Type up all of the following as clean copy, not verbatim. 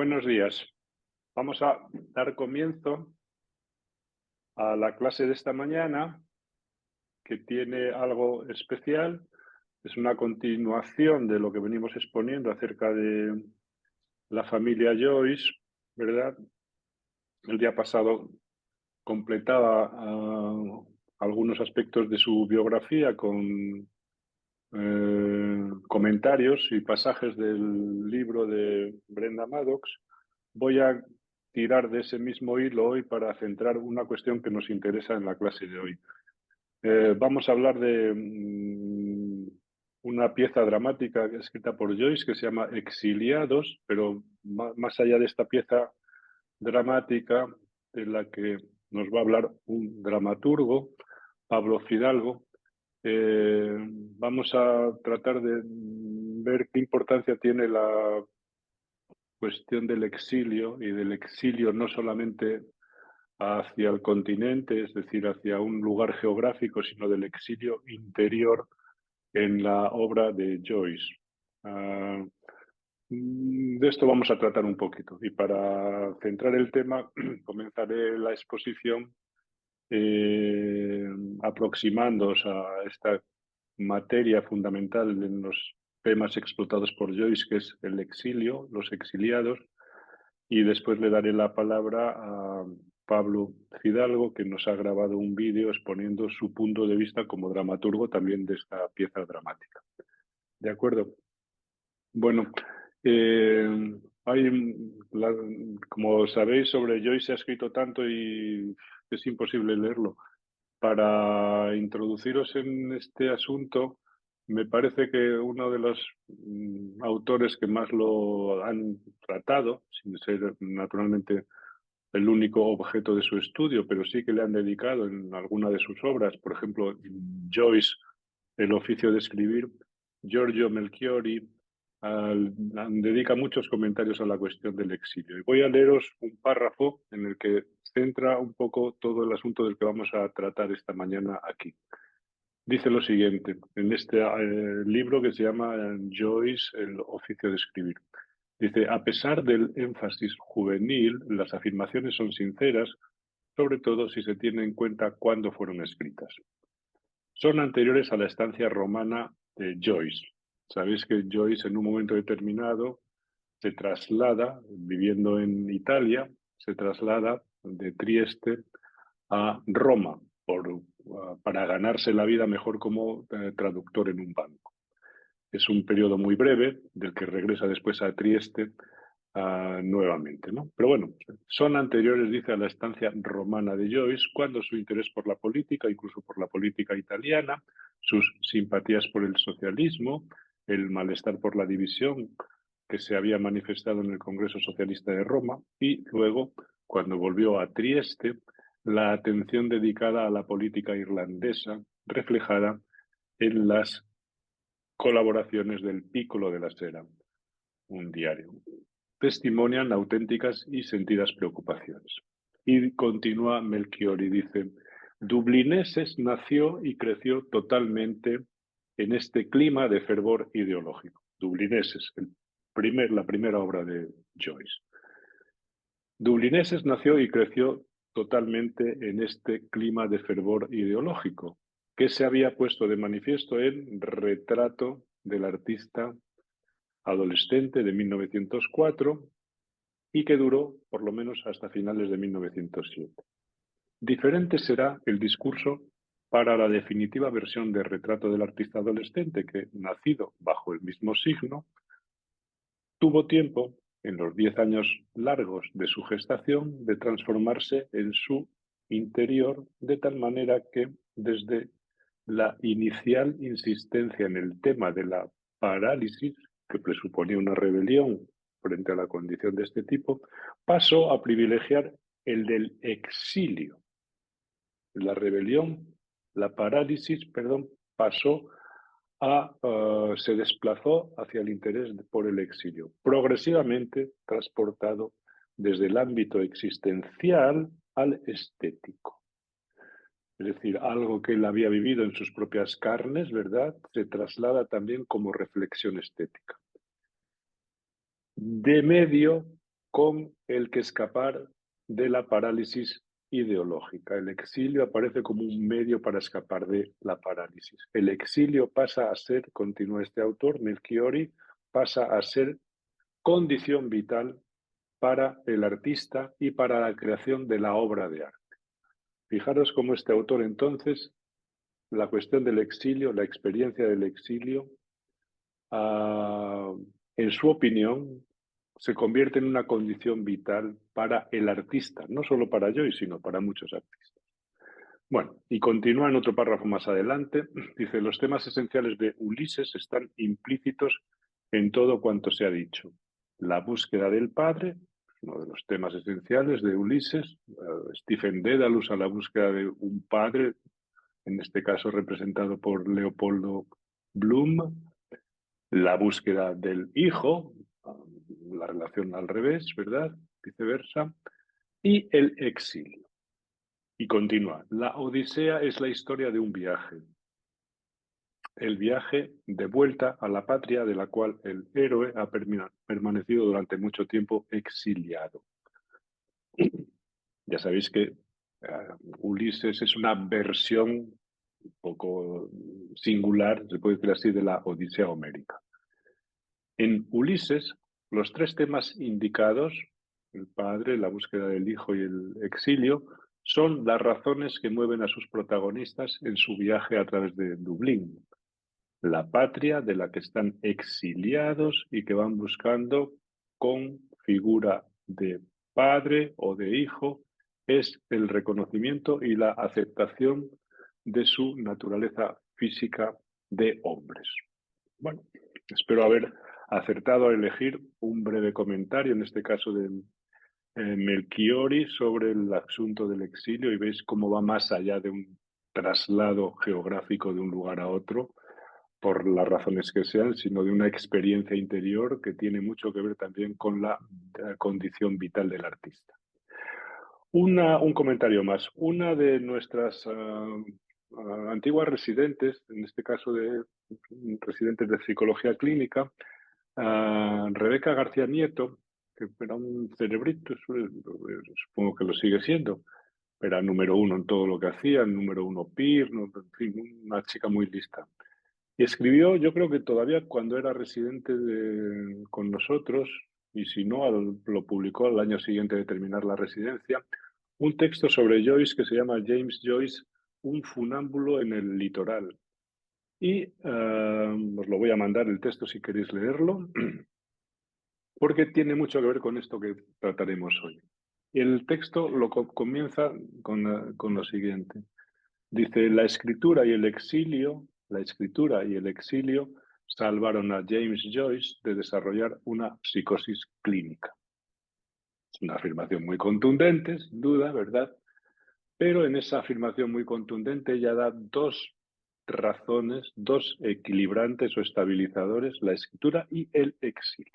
Buenos días. Vamos a dar comienzo a la clase de esta mañana, que tiene algo especial. Es una continuación de lo que venimos exponiendo acerca de la familia Joyce, ¿verdad? El día pasado completaba algunos aspectos de su biografía con comentarios y pasajes del libro de Brenda Maddox. Voy a tirar de ese mismo hilo hoy para centrar una cuestión que nos interesa en la clase de hoy. Vamos a hablar de una pieza dramática escrita por Joyce que se llama Exiliados, pero más allá de esta pieza dramática de la que nos va a hablar un dramaturgo, Pablo Fidalgo, vamos a tratar de ver qué importancia tiene la cuestión del exilio, y del exilio no solamente hacia el continente, es decir, hacia un lugar geográfico, sino del exilio interior en la obra de Joyce. De esto vamos a tratar un poquito, y para centrar el tema comenzaré la exposición aproximándoos a esta materia fundamental en los temas explotados por Joyce, que es el exilio, los exiliados, y después le daré la palabra a Pablo Fidalgo, que nos ha grabado un vídeo exponiendo su punto de vista como dramaturgo también de esta pieza dramática. ¿De acuerdo? Bueno, como sabéis, sobre Joyce se ha escrito tanto y es imposible leerlo. Para introduciros en este asunto, me parece que uno de los autores que más lo han tratado, sin ser naturalmente el único objeto de su estudio, pero sí que le han dedicado en alguna de sus obras, por ejemplo, Joyce, El oficio de escribir, Giorgio Melchiori dedica muchos comentarios a la cuestión del exilio. Y voy a leeros un párrafo en el que centra un poco todo el asunto del que vamos a tratar esta mañana aquí. Dice lo siguiente, en este libro que se llama Joyce, El oficio de escribir. Dice, a pesar del énfasis juvenil, las afirmaciones son sinceras, sobre todo si se tiene en cuenta cuándo fueron escritas. Son anteriores a la estancia romana de Joyce. Sabéis que Joyce en un momento determinado se traslada, viviendo en Italia, se traslada de Trieste a Roma para ganarse la vida mejor como traductor en un banco. Es un periodo muy breve, del que regresa después a Trieste nuevamente, ¿no? Pero bueno, son anteriores, dice, a la estancia romana de Joyce, cuando su interés por la política, incluso por la política italiana, sus simpatías por el socialismo, el malestar por la división que se había manifestado en el Congreso Socialista de Roma, y luego, cuando volvió a Trieste, la atención dedicada a la política irlandesa, reflejada en las colaboraciones del Piccolo della Sera, un diario, testimonian auténticas y sentidas preocupaciones. Y continúa Melchiori, dice, Dublineses nació y creció totalmente en este clima de fervor ideológico. Dublineses, la primera obra de Joyce. Dublineses nació y creció totalmente en este clima de fervor ideológico, que se había puesto de manifiesto en Retrato del artista adolescente de 1904 y que duró por lo menos hasta finales de 1907. Diferente será el discurso para la definitiva versión de Retrato del artista adolescente que, nacido bajo el mismo signo, tuvo tiempo, en los 10 años largos de su gestación, de transformarse en su interior de tal manera que, desde la inicial insistencia en el tema de la parálisis, que presuponía una rebelión frente a la condición de este tipo, pasó a privilegiar el del exilio. La rebelión, la parálisis, perdón, se desplazó hacia el interés por el exilio, progresivamente transportado desde el ámbito existencial al estético. Es decir, algo que él había vivido en sus propias carnes, ¿verdad?, se traslada también como reflexión estética. De medio con el que escapar de la parálisis ideológica. El exilio aparece como un medio para escapar de la parálisis. El exilio pasa a ser, continúa este autor, Melchiori, pasa a ser condición vital para el artista y para la creación de la obra de arte. Fijaros cómo este autor entonces, la cuestión del exilio, la experiencia del exilio, en su opinión, se convierte en una condición vital para el artista, no solo para Joyce, sino para muchos artistas. Bueno, y continúa en otro párrafo más adelante, dice, los temas esenciales de Ulises están implícitos en todo cuanto se ha dicho. La búsqueda del padre, uno de los temas esenciales de Ulises, Stephen Dedalus a la búsqueda de un padre, en este caso representado por Leopoldo Bloom, la búsqueda del hijo, la relación al revés, ¿verdad? Viceversa, y el exilio. Y continúa, la Odisea es la historia de un viaje, el viaje de vuelta a la patria de la cual el héroe ha permanecido durante mucho tiempo exiliado. Ya sabéis que Ulises es una versión un poco singular, se puede decir así, de la Odisea homérica. En Ulises, los tres temas indicados, el padre, la búsqueda del hijo y el exilio, son las razones que mueven a sus protagonistas en su viaje a través de Dublín, la patria de la que están exiliados y que van buscando con figura de padre o de hijo, es el reconocimiento y la aceptación de su naturaleza física de hombres. Bueno, espero haber acertado a elegir un breve comentario, en este caso de Melchiori, sobre el asunto del exilio, y veis cómo va más allá de un traslado geográfico de un lugar a otro, por las razones que sean, sino de una experiencia interior que tiene mucho que ver también con la condición vital del artista. Un comentario más. Una de nuestras antiguas residentes, en este caso de residentes de psicología clínica, Rebeca García Nieto, que era un cerebrito, supongo que lo sigue siendo, era número uno en todo lo que hacía, número uno PIR, en fin, una chica muy lista. Y escribió, yo creo que todavía cuando era residente con nosotros, y si no, lo publicó al año siguiente de terminar la residencia, un texto sobre Joyce que se llama James Joyce, un funámbulo en el litoral. Y os lo voy a mandar el texto si queréis leerlo, porque tiene mucho que ver con esto que trataremos hoy. Y el texto comienza con lo siguiente. Dice, la escritura y el exilio salvaron a James Joyce de desarrollar una psicosis clínica. Es una afirmación muy contundente, sin duda, ¿verdad? Pero en esa afirmación muy contundente ella da dos razones, dos equilibrantes o estabilizadores, la escritura y el exilio.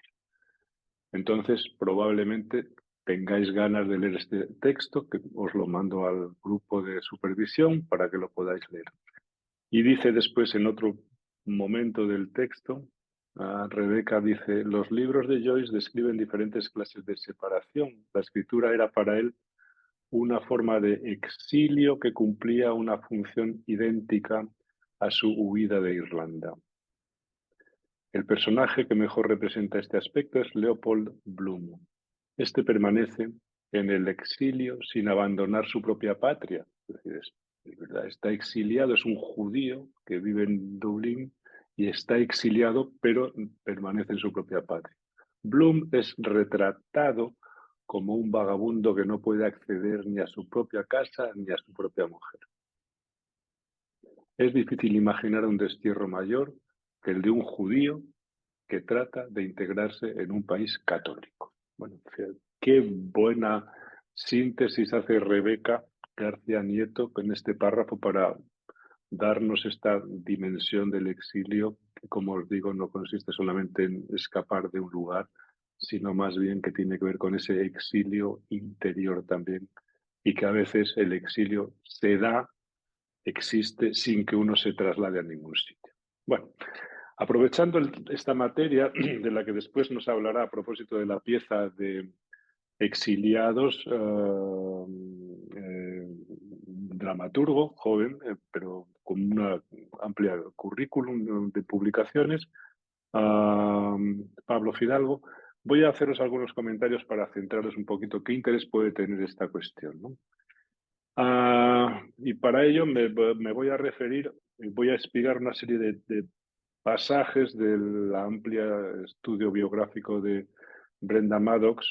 Entonces, probablemente tengáis ganas de leer este texto, que os lo mando al grupo de supervisión para que lo podáis leer. Y dice después, en otro momento del texto, Rebeca dice, los libros de Joyce describen diferentes clases de separación. La escritura era para él una forma de exilio que cumplía una función idéntica a su huida de Irlanda. El personaje que mejor representa este aspecto es Leopold Bloom. Este permanece en el exilio sin abandonar su propia patria. Es decir, es verdad, está exiliado, es un judío que vive en Dublín y está exiliado, pero permanece en su propia patria. Bloom es retratado como un vagabundo que no puede acceder ni a su propia casa ni a su propia mujer. Es difícil imaginar un destierro mayor que el de un judío que trata de integrarse en un país católico. Bueno, qué buena síntesis hace Rebeca García Nieto en este párrafo para darnos esta dimensión del exilio, que como os digo, no consiste solamente en escapar de un lugar, sino más bien que tiene que ver con ese exilio interior también, y que a veces el exilio se da, existe, sin que uno se traslade a ningún sitio. Bueno, aprovechando esta materia, de la que después nos hablará a propósito de la pieza de exiliados, dramaturgo, joven, pero con una amplia currículum de publicaciones, Pablo Fidalgo. Voy a haceros algunos comentarios para centraros un poquito qué interés puede tener esta cuestión, ¿no? Y para ello me voy a referir, voy a explicar una serie de pasajes del amplio estudio biográfico de Brenda Maddox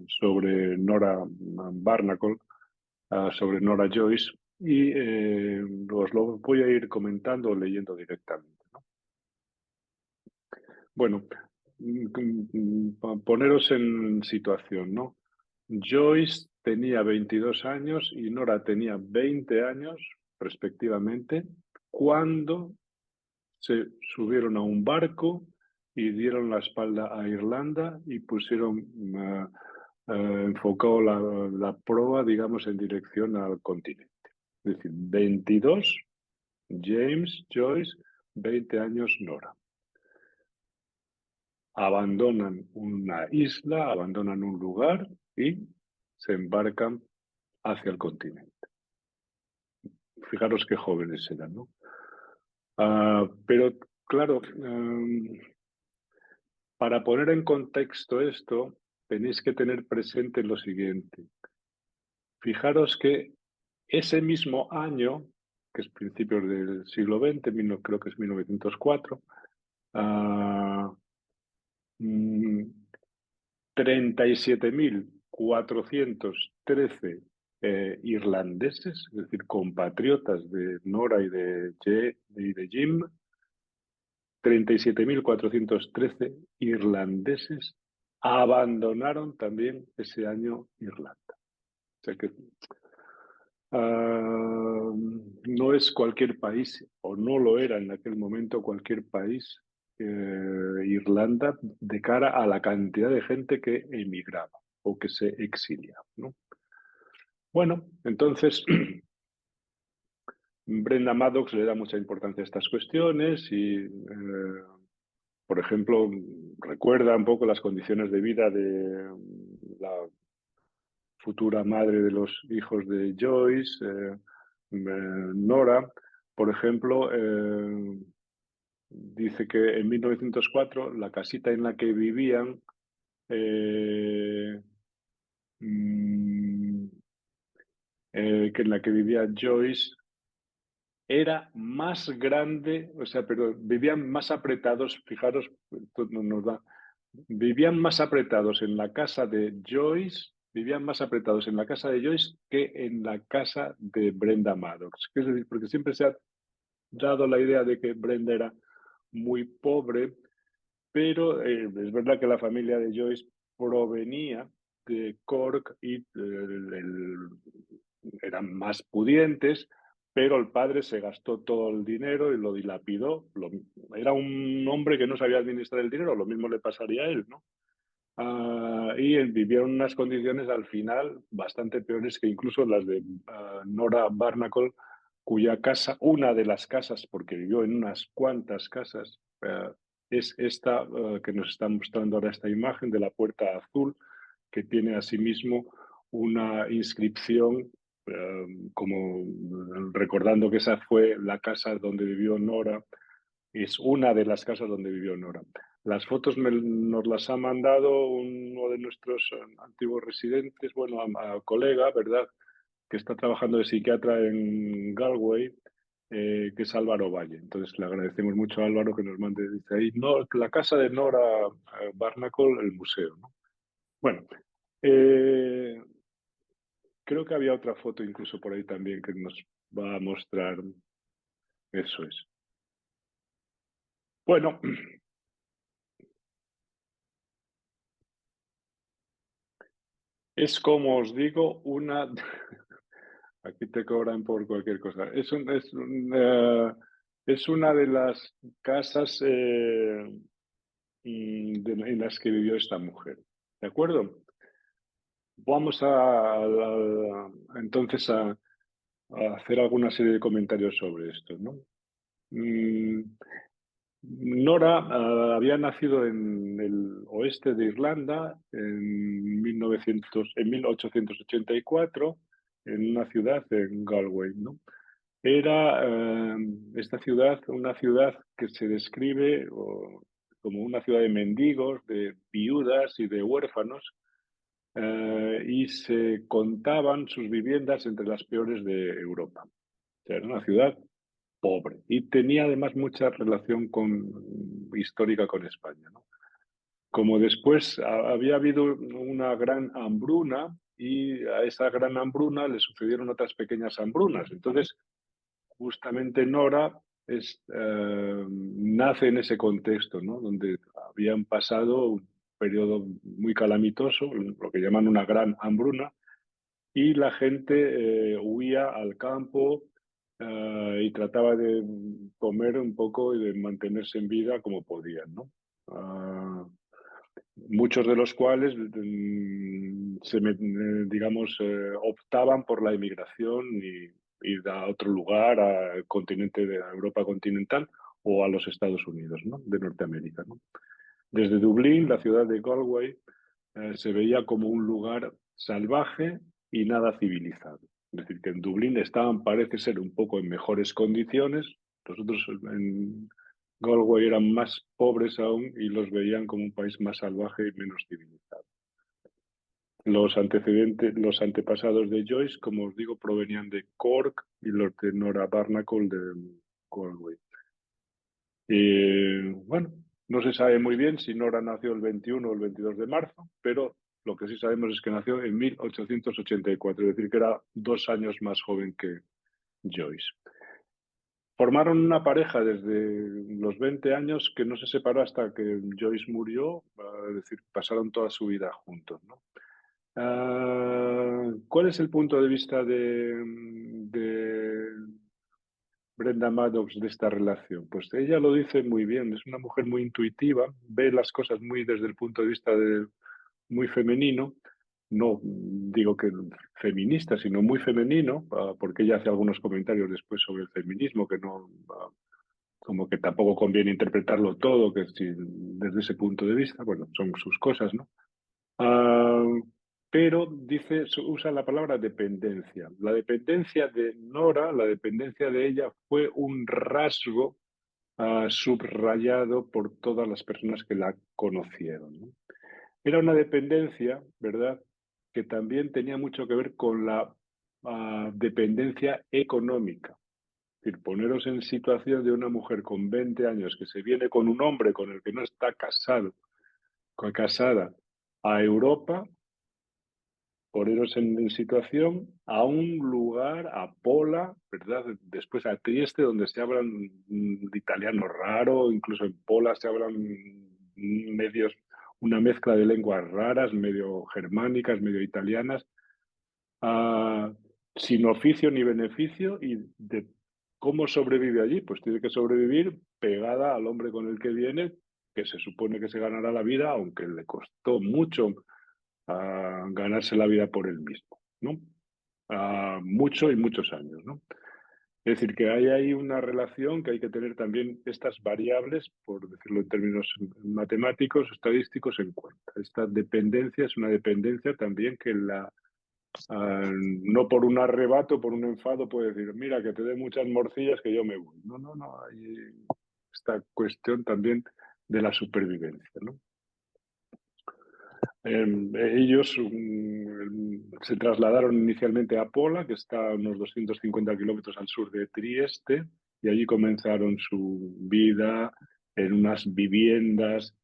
sobre Nora Barnacle, sobre Nora Joyce, y os lo voy a ir comentando o leyendo directamente, ¿no? Bueno, poneros en situación, ¿no? Joyce tenía 22 años y Nora tenía 20 años, respectivamente, cuando se subieron a un barco y dieron la espalda a Irlanda y pusieron, enfocó la proa, digamos, en dirección al continente. Es decir, 22, James, Joyce, 20 años, Nora. Abandonan una isla, abandonan un lugar y se embarcan hacia el continente. Fijaros qué jóvenes eran, ¿no? Pero, claro, para poner en contexto esto, tenéis que tener presente lo siguiente. Fijaros que ese mismo año, que es principios del siglo XX, creo que es 1904, 37.413 irlandeses, es decir, compatriotas de Nora y de Jim, 37.413 irlandeses abandonaron también ese año Irlanda. O sea que no es cualquier país, o no lo era en aquel momento cualquier país, Irlanda, de cara a la cantidad de gente que emigraba o que se exiliaba, ¿no? Bueno, entonces Brenda Maddox le da mucha importancia a estas cuestiones y, por ejemplo, recuerda un poco las condiciones de vida de la futura madre de los hijos de Joyce, Nora. Por ejemplo, dice que en 1904 la casita en la que vivían mm, que en la que vivía Joyce era más grande, o sea, pero vivían más apretados, fijaros, esto nos da, vivían más apretados en la casa de Joyce, vivían más apretados en la casa de Joyce que en la casa de Brenda Maddox. Es decir, porque siempre se ha dado la idea de que Brenda era muy pobre, pero es verdad que la familia de Joyce provenía de Cork y eran más pudientes, pero el padre se gastó todo el dinero y lo dilapidó. Era un hombre que no sabía administrar el dinero, lo mismo le pasaría a él, ¿no? Y él vivió en unas condiciones al final bastante peores que incluso las de Nora Barnacle, cuya casa, una de las casas, porque vivió en unas cuantas casas, es esta que nos está mostrando ahora esta imagen de la puerta azul, que tiene asimismo una inscripción como recordando que esa fue la casa donde vivió Nora, es una de las casas donde vivió Nora. Las fotos nos las ha mandado uno de nuestros antiguos residentes, bueno, a colega, ¿verdad? Que está trabajando de psiquiatra en Galway, que es Álvaro Valle. Entonces le agradecemos mucho a Álvaro que nos mande, dice ahí, no, la casa de Nora Barnacle, el museo, ¿no? Bueno, eh, creo que había otra foto incluso por ahí también que nos va a mostrar, eso es. Bueno, es como os digo, una... Aquí te cobran por cualquier cosa. Es una de las casas en las que vivió esta mujer. ¿De acuerdo? Vamos entonces a hacer alguna serie de comentarios sobre esto, ¿no? Mm, Nora había nacido en el oeste de Irlanda en 1884, en una ciudad en Galway, ¿no? Era esta ciudad una ciudad que se describe como una ciudad de mendigos, de viudas y de huérfanos, y se contaban sus viviendas entre las peores de Europa. O sea, era una ciudad pobre y tenía además mucha relación histórica con España, ¿no? Como después había habido una gran hambruna y a esa gran hambruna le sucedieron otras pequeñas hambrunas. Entonces, justamente Nora nace en ese contexto, ¿no? Donde habían pasado un periodo muy calamitoso, lo que llaman una gran hambruna, y la gente huía al campo y trataba de comer un poco y de mantenerse en vida como podían, ¿no? Muchos de los cuales, digamos, optaban por la emigración y ir a otro lugar, al continente de Europa continental o a los Estados Unidos, ¿no? De Norteamérica, ¿no? Desde Dublín, la ciudad de Galway, se veía como un lugar salvaje y nada civilizado. Es decir, que en Dublín estaban, parece ser, un poco en mejores condiciones. Nosotros en Galway eran más pobres aún y los veían como un país más salvaje y menos civilizado. Los antepasados de Joyce, como os digo, provenían de Cork y los de Nora Barnacle de Galway. Y bueno, no se sabe muy bien si Nora nació el 21 o el 22 de marzo, pero lo que sí sabemos es que nació en 1884, es decir, que era 2 años más joven que Joyce. Formaron una pareja desde los 20 años que no se separó hasta que Joyce murió, es decir, pasaron toda su vida juntos, ¿no? ¿Cuál es el punto de vista de Brenda Maddox de esta relación? Pues ella lo dice muy bien, es una mujer muy intuitiva, ve las cosas muy desde el punto de vista muy femenino, no digo que feminista, sino muy femenino, porque ella hace algunos comentarios después sobre el feminismo que no, como que tampoco conviene interpretarlo todo, que si, desde ese punto de vista, bueno, son sus cosas, ¿no? Ah, pero dice, usa la palabra dependencia. La dependencia de Nora, la dependencia de ella fue un rasgo subrayado por todas las personas que la conocieron, ¿no? Era una dependencia, ¿verdad?, que también tenía mucho que ver con la dependencia económica. Es decir, poneros en situación de una mujer con 20 años que se viene con un hombre con el que no está casada a Europa, poneros en situación a un lugar, a Pola, ¿verdad? Después a Trieste, donde se hablan italiano raro, incluso en Pola se hablan medios, una mezcla de lenguas raras, medio germánicas, medio italianas, ah, sin oficio ni beneficio, y de cómo sobrevive allí, pues tiene que sobrevivir pegada al hombre con el que viene, que se supone que se ganará la vida, aunque le costó mucho ganarse la vida por él mismo, ¿no? Mucho y muchos años, ¿no? Es decir, que hay ahí una relación que hay que tener también estas variables, por decirlo en términos matemáticos, estadísticos, en cuenta. Esta dependencia es una dependencia también que no por un arrebato, por un enfado, puede decir, mira, que te dé muchas morcillas que yo me voy. No, no, no. Hay esta cuestión también de la supervivencia, ¿no? Ellos se trasladaron inicialmente a Pola, que está a unos 250 kilómetros al sur de Trieste, y allí comenzaron su vida en unas viviendas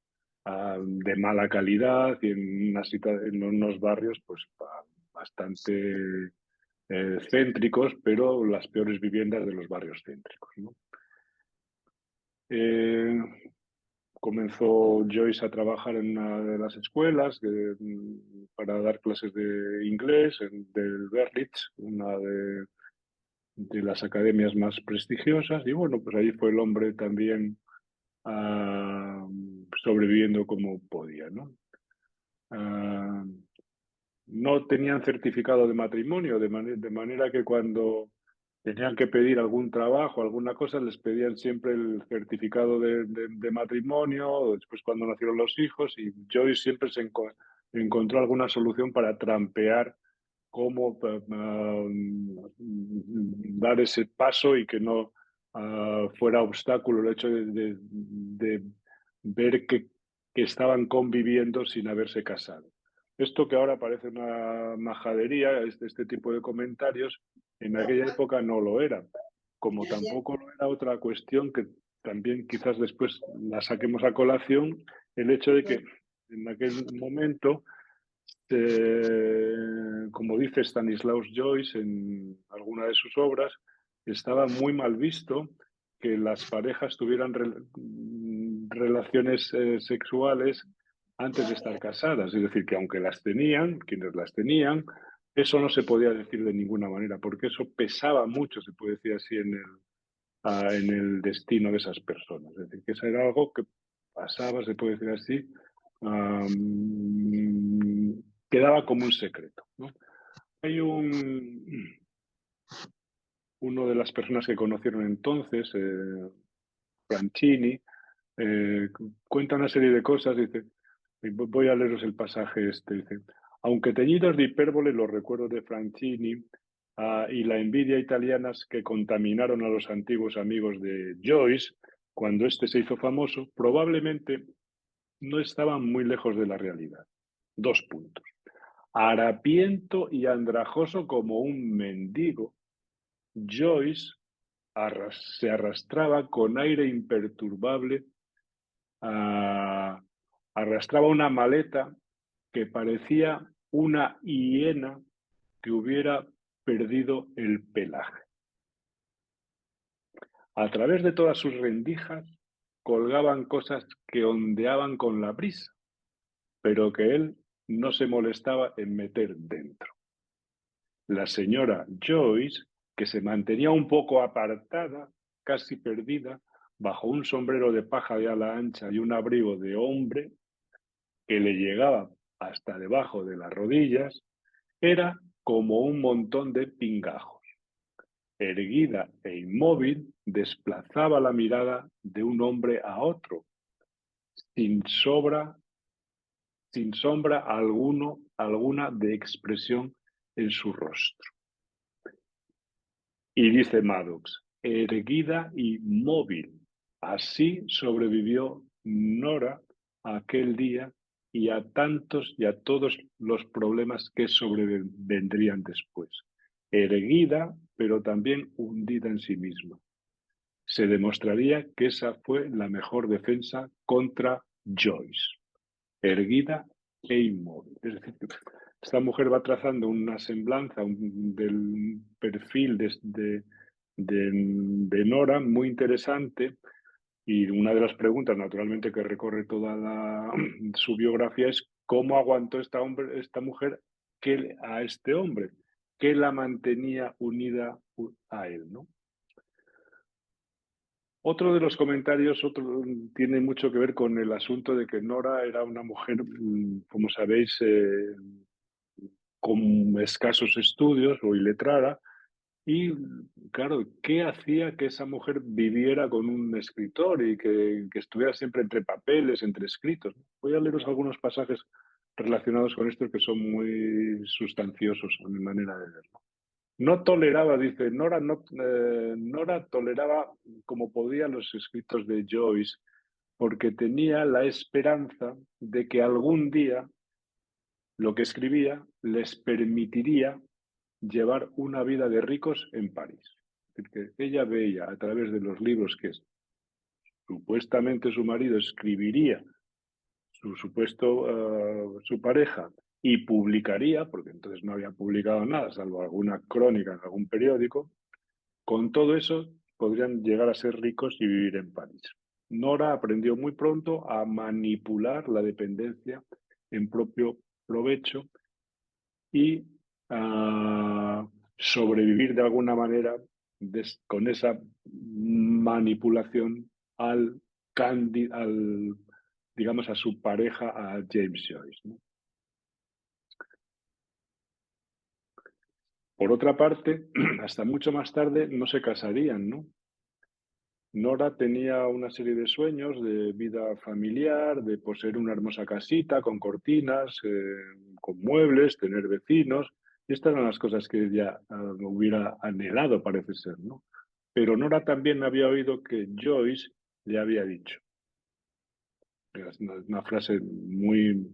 de mala calidad y en unos barrios pues, bastante céntricos, pero las peores viviendas de los barrios céntricos, ¿no? Eh, Comenzó Joyce a trabajar en una de las escuelas para dar clases de inglés, del Berlitz, una de las academias más prestigiosas, y bueno, pues ahí fue el hombre también sobreviviendo como podía, ¿no? Ah, no tenían certificado de matrimonio, de manera que cuando tenían que pedir algún trabajo, alguna cosa, les pedían siempre el certificado de matrimonio, o después cuando nacieron los hijos, y Joyce siempre encontró alguna solución para trampear cómo dar ese paso y que no fuera obstáculo el hecho de ver que estaban conviviendo sin haberse casado. Esto que ahora parece una majadería, este tipo de comentarios, en aquella época no lo era, como tampoco lo era otra cuestión que también quizás después la saquemos a colación, el hecho de que en aquel momento, como dice Stanislaus Joyce en alguna de sus obras, estaba muy mal visto que las parejas tuvieran relaciones sexuales antes de estar casadas. Es decir, que aunque las tenían, quienes las tenían, eso no se podía decir de ninguna manera, porque eso pesaba mucho, se puede decir así, en el destino de esas personas. Es decir, que eso era algo que pasaba, se puede decir así, quedaba como un secreto, ¿no? Hay uno de las personas que conocieron entonces, Franchini, eh, cuenta una serie de cosas, dice, voy a leeros el pasaje este, dice, aunque teñidos de hipérbole los recuerdos de Franchini y la envidia italianas que contaminaron a los antiguos amigos de Joyce cuando éste se hizo famoso, probablemente no estaban muy lejos de la realidad. 2 puntos. Harapiento y andrajoso como un mendigo, Joyce se arrastraba con aire imperturbable, arrastraba una maleta que parecía una hiena que hubiera perdido el pelaje. A través de todas sus rendijas colgaban cosas que ondeaban con la brisa, pero que él no se molestaba en meter dentro. La señora Joyce, que se mantenía un poco apartada, casi perdida, bajo un sombrero de paja de ala ancha y un abrigo de hombre que le llegaba hasta debajo de las rodillas, era como un montón de pingajos. Erguida e inmóvil, desplazaba la mirada de un hombre a otro, sin sombra alguna de expresión en su rostro. Y dice Maddox, erguida y móvil. Así sobrevivió Nora aquel día y a tantos y a todos los problemas que sobrevendrían después. Erguida, pero también hundida en sí misma. Se demostraría que esa fue la mejor defensa contra Joyce. Erguida e inmóvil. Es decir, esta mujer va trazando una semblanza del perfil de Nora muy interesante, y una de las preguntas, naturalmente, que recorre toda su biografía es cómo aguantó esta mujer a este hombre, que la mantenía unida a él, ¿no? Otro de los comentarios tiene mucho que ver con el asunto de que Nora era una mujer, como sabéis, con escasos estudios o iletrada, y claro, ¿qué hacía que esa mujer viviera con un escritor y que estuviera siempre entre papeles, entre escritos? Voy a leeros algunos pasajes relacionados con esto que son muy sustanciosos a mi manera de verlo. No toleraba, dice, Nora toleraba como podía los escritos de Joyce, porque tenía la esperanza de que algún día lo que escribía les permitiría llevar una vida de ricos en París. Es decir, que ella veía a través de los libros que supuestamente su marido escribiría, su pareja, y publicaría, porque entonces no había publicado nada, salvo alguna crónica en algún periódico, con todo eso podrían llegar a ser ricos y vivir en París. Nora aprendió muy pronto a manipular la dependencia en propio provecho y a sobrevivir de alguna manera con esa manipulación al, digamos, a su pareja, a James Joyce, ¿no? Por otra parte, hasta mucho más tarde no se casarían, ¿no? Nora tenía una serie de sueños de vida familiar, de poseer una hermosa casita con cortinas, con muebles, tener vecinos. Y estas eran las cosas que ella hubiera anhelado, parece ser, ¿no? Pero Nora también había oído que Joyce le había dicho. Es una frase muy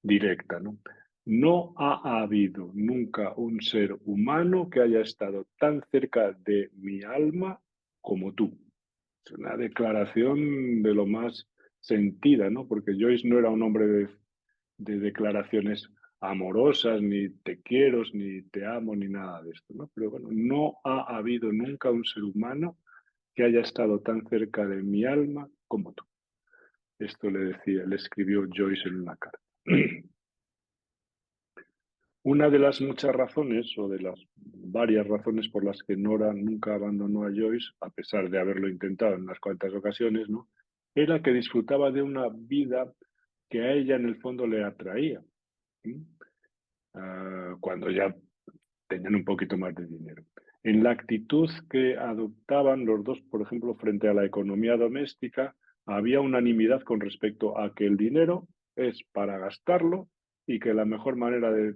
directa, ¿no? No ha habido nunca un ser humano que haya estado tan cerca de mi alma como tú. Es una declaración de lo más sentida, ¿no? Porque Joyce no era un hombre de declaraciones amorosas, ni te quiero, ni te amo, ni nada de esto, ¿no? Pero bueno, no ha habido nunca un ser humano que haya estado tan cerca de mi alma como tú. Esto le decía, le escribió Joyce en una carta. Una de las muchas razones, o de las varias razones por las que Nora nunca abandonó a Joyce, a pesar de haberlo intentado en unas cuantas ocasiones, ¿no? Era que disfrutaba de una vida que a ella en el fondo le atraía, ¿sí? Cuando ya tenían un poquito más de dinero. En la actitud que adoptaban los dos, por ejemplo, frente a la economía doméstica, había unanimidad con respecto a que el dinero es para gastarlo y que la mejor manera de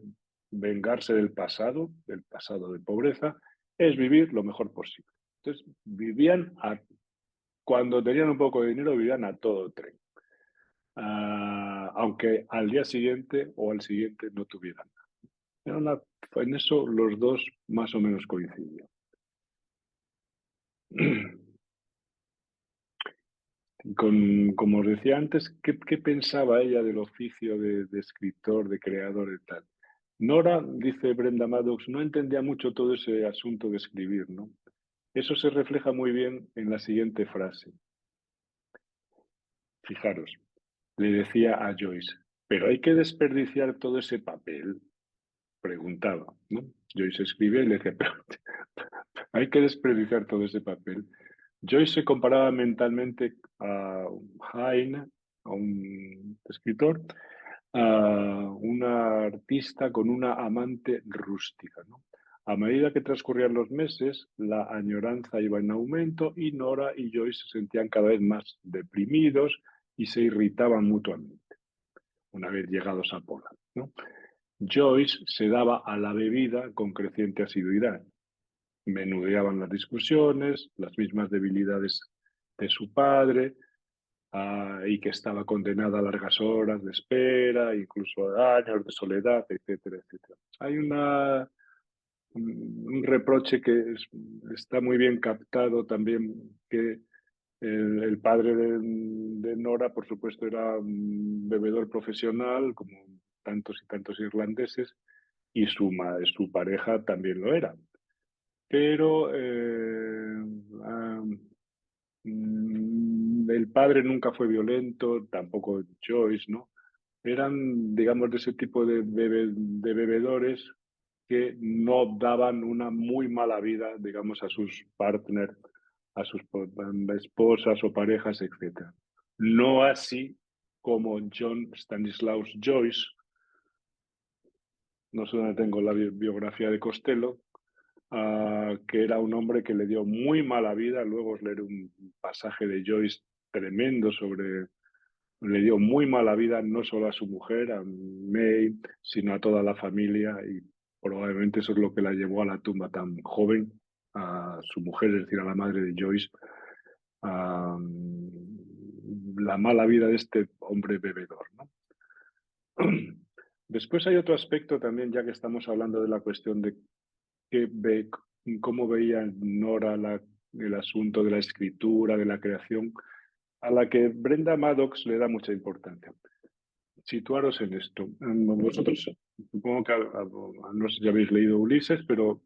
vengarse del pasado de pobreza, es vivir lo mejor posible. Entonces, cuando tenían un poco de dinero, vivían a todo tren. Aunque al día siguiente o al siguiente no tuvieran. Era en eso los dos más o menos coincidían. Como os decía antes, ¿qué pensaba ella del oficio de escritor, de creador y tal? Nora, dice Brenda Maddox, no entendía mucho todo ese asunto de escribir, ¿no? Eso se refleja muy bien en la siguiente frase. Fijaros, le decía a Joyce, pero hay que desperdiciar todo ese papel, preguntaba, ¿no? Joyce escribía y le decía, pero hay que desperdiciar todo ese papel. Joyce se comparaba mentalmente a Heine, a un escritor, a una artista con una amante rústica, ¿no? A medida que transcurrían los meses, la añoranza iba en aumento y Nora y Joyce se sentían cada vez más deprimidos y se irritaban mutuamente, una vez llegados a Pola, ¿no? Joyce se daba a la bebida con creciente asiduidad. Menudeaban las discusiones, las mismas debilidades de su padre, y que estaba condenada a largas horas de espera, incluso a años de soledad, etcétera, etcétera. Hay un reproche que está muy bien captado también, que el padre de Nora, por supuesto, era un bebedor profesional, como tantos y tantos irlandeses, y su pareja también lo era. Pero el padre nunca fue violento, tampoco Joyce, ¿no? Eran, digamos, de ese tipo de bebedores que no daban una muy mala vida, digamos, a sus partners, a sus esposas o parejas, etc. No así como John Stanislaus Joyce, no sé dónde tengo la biografía de Costello, que era un hombre que le dio muy mala vida. Luego os leeré un pasaje de Joyce tremendo sobre... Le dio muy mala vida no solo a su mujer, a May, sino a toda la familia, y probablemente eso es lo que la llevó a la tumba tan joven, a su mujer, es decir, a la madre de Joyce, a la mala vida de este hombre bebedor, ¿no? Después hay otro aspecto también, ya que estamos hablando de la cuestión de qué ve, cómo veía Nora el asunto de la escritura, de la creación, a la que Brenda Maddox le da mucha importancia. Situaros en esto. Vosotros, supongo que no sé si habéis leído Ulises, pero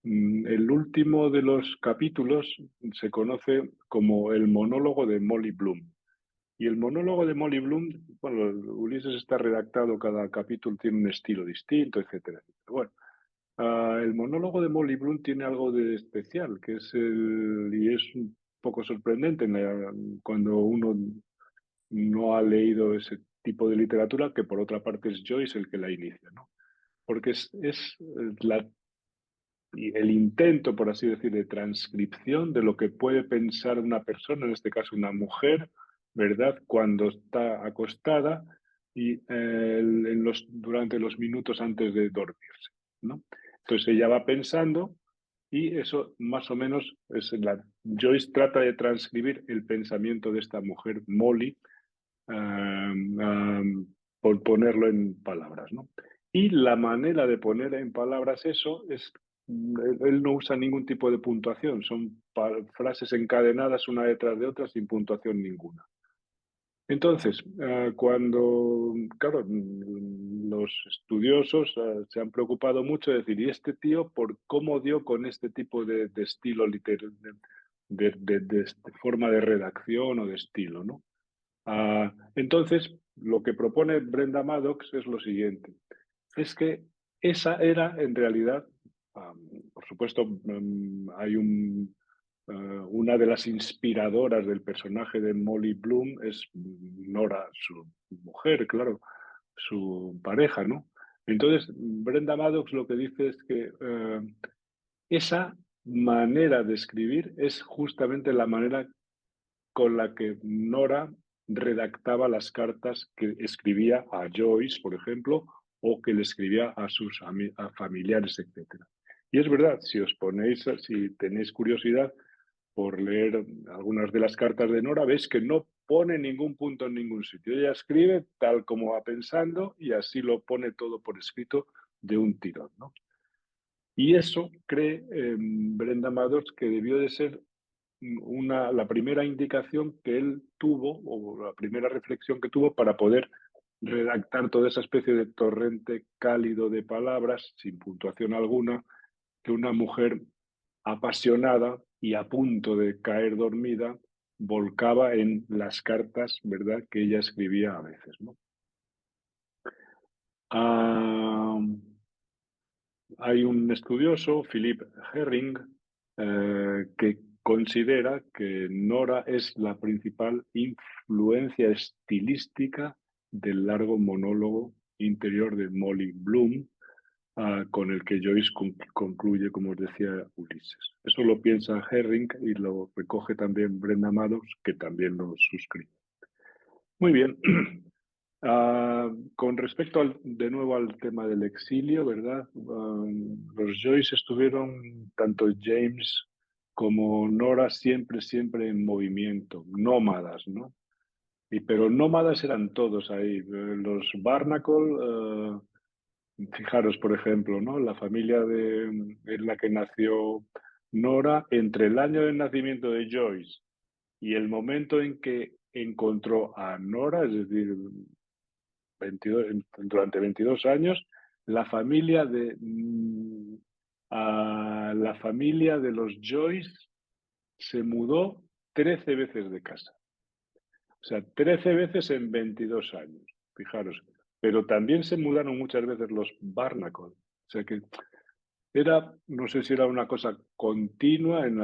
el último de los capítulos se conoce como el monólogo de Molly Bloom. Y el monólogo de Molly Bloom, bueno, Ulises está redactado, cada capítulo tiene un estilo distinto, etcétera, etcétera. Bueno, el monólogo de Molly Bloom tiene algo de especial, y es un poco sorprendente cuando uno no ha leído ese tipo de literatura, que por otra parte es Joyce el que la inicia, ¿no? Porque es y el intento, por así decir, de transcripción de lo que puede pensar una persona, en este caso una mujer, ¿verdad? Cuando está acostada y durante los minutos antes de dormirse, ¿no? Entonces ella va pensando y eso más o menos Joyce trata de transcribir el pensamiento de esta mujer, Molly, por ponerlo en palabras, ¿no? Y la manera de poner en palabras eso es, él no usa ningún tipo de puntuación, son frases encadenadas una detrás de otra sin puntuación ninguna. Entonces, cuando, claro, los estudiosos se han preocupado mucho de decir, ¿y este tío por cómo dio con este tipo de estilo literario, de forma de redacción o de estilo, ¿no? Entonces, lo que propone Brenda Maddox es lo siguiente, es que esa era en realidad, por supuesto, hay una de las inspiradoras del personaje de Molly Bloom es Nora, su mujer, claro, su pareja, ¿no? Entonces, Brenda Maddox lo que dice es que esa manera de escribir es justamente la manera con la que Nora redactaba las cartas que escribía a Joyce, por ejemplo, o que le escribía a sus a familiares, etcétera. Y es verdad, si tenéis curiosidad por leer algunas de las cartas de Nora, veis que no pone ningún punto en ningún sitio. Ella escribe tal como va pensando y así lo pone todo por escrito de un tirón, ¿no? Y eso cree Brenda Maddox que debió de ser la primera indicación que él tuvo, o la primera reflexión que tuvo para poder redactar toda esa especie de torrente cálido de palabras, sin puntuación alguna, que una mujer apasionada y a punto de caer dormida volcaba en las cartas, ¿verdad?, que ella escribía a veces, ¿no? Ah, Hay un estudioso, Philip Herring, que considera que Nora es la principal influencia estilística del largo monólogo interior de Molly Bloom, con el que Joyce concluye, como os decía, Ulises. Eso lo piensa Herring y lo recoge también Brenda Maddox, que también lo suscribe. Muy bien. Con respecto de nuevo al tema del exilio, ¿verdad? Los Joyce estuvieron, tanto James como Nora, siempre en movimiento, nómadas, ¿no? Pero nómadas eran todos ahí. Los Barnacle, fijaros, por ejemplo, ¿no? La familia en la que nació Nora, entre el año del nacimiento de Joyce y el momento en que encontró a Nora, es decir, 22, durante 22 años, la familia la familia de los Joyce se mudó 13 veces de casa. O sea, 13 veces en 22 años, fijaros. Pero también se mudaron muchas veces los Barnacle. O sea que no sé si era una cosa continua en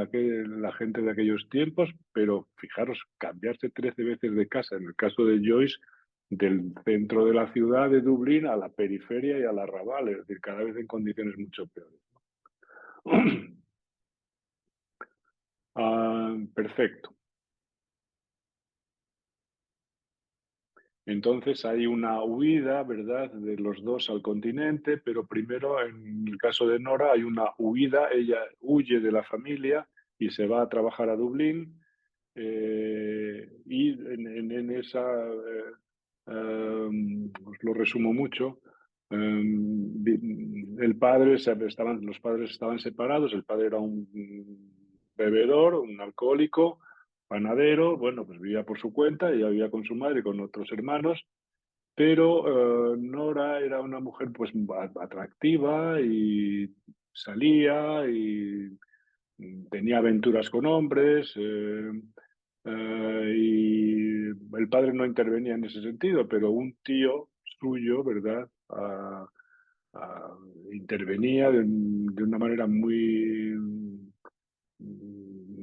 la gente de aquellos tiempos, pero fijaros, cambiarse 13 veces de casa, en el caso de Joyce, del centro de la ciudad de Dublín a la periferia y al arrabal, es decir, cada vez en condiciones mucho peores. Perfecto. Entonces hay una huida, ¿verdad?, de los dos al continente, pero primero, en el caso de Nora, hay una huida, ella huye de la familia y se va a trabajar a Dublín, y en esa, os lo resumo mucho, los padres estaban separados, el padre era un bebedor, un alcohólico, panadero, bueno, pues vivía por su cuenta, ella vivía con su madre y con otros hermanos, pero Nora era una mujer pues atractiva y salía y tenía aventuras con hombres, y el padre no intervenía en ese sentido, pero un tío suyo, ¿verdad? Intervenía de una manera muy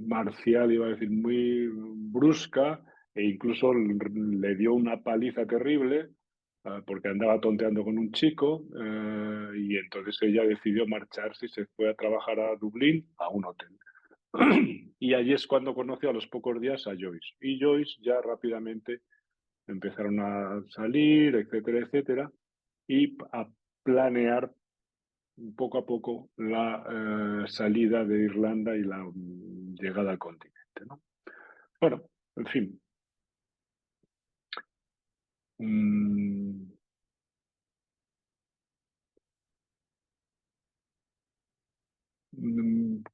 marcial, iba a decir, muy brusca, e incluso le dio una paliza terrible, porque andaba tonteando con un chico, y entonces ella decidió marcharse y se fue a trabajar a Dublín, a un hotel. Y allí es cuando conoció a los pocos días a Joyce. Y Joyce ya rápidamente empezaron a salir, etcétera, etcétera, y a planear poco a poco la salida de Irlanda y la llegada al continente, ¿no? Bueno, en fin. mm,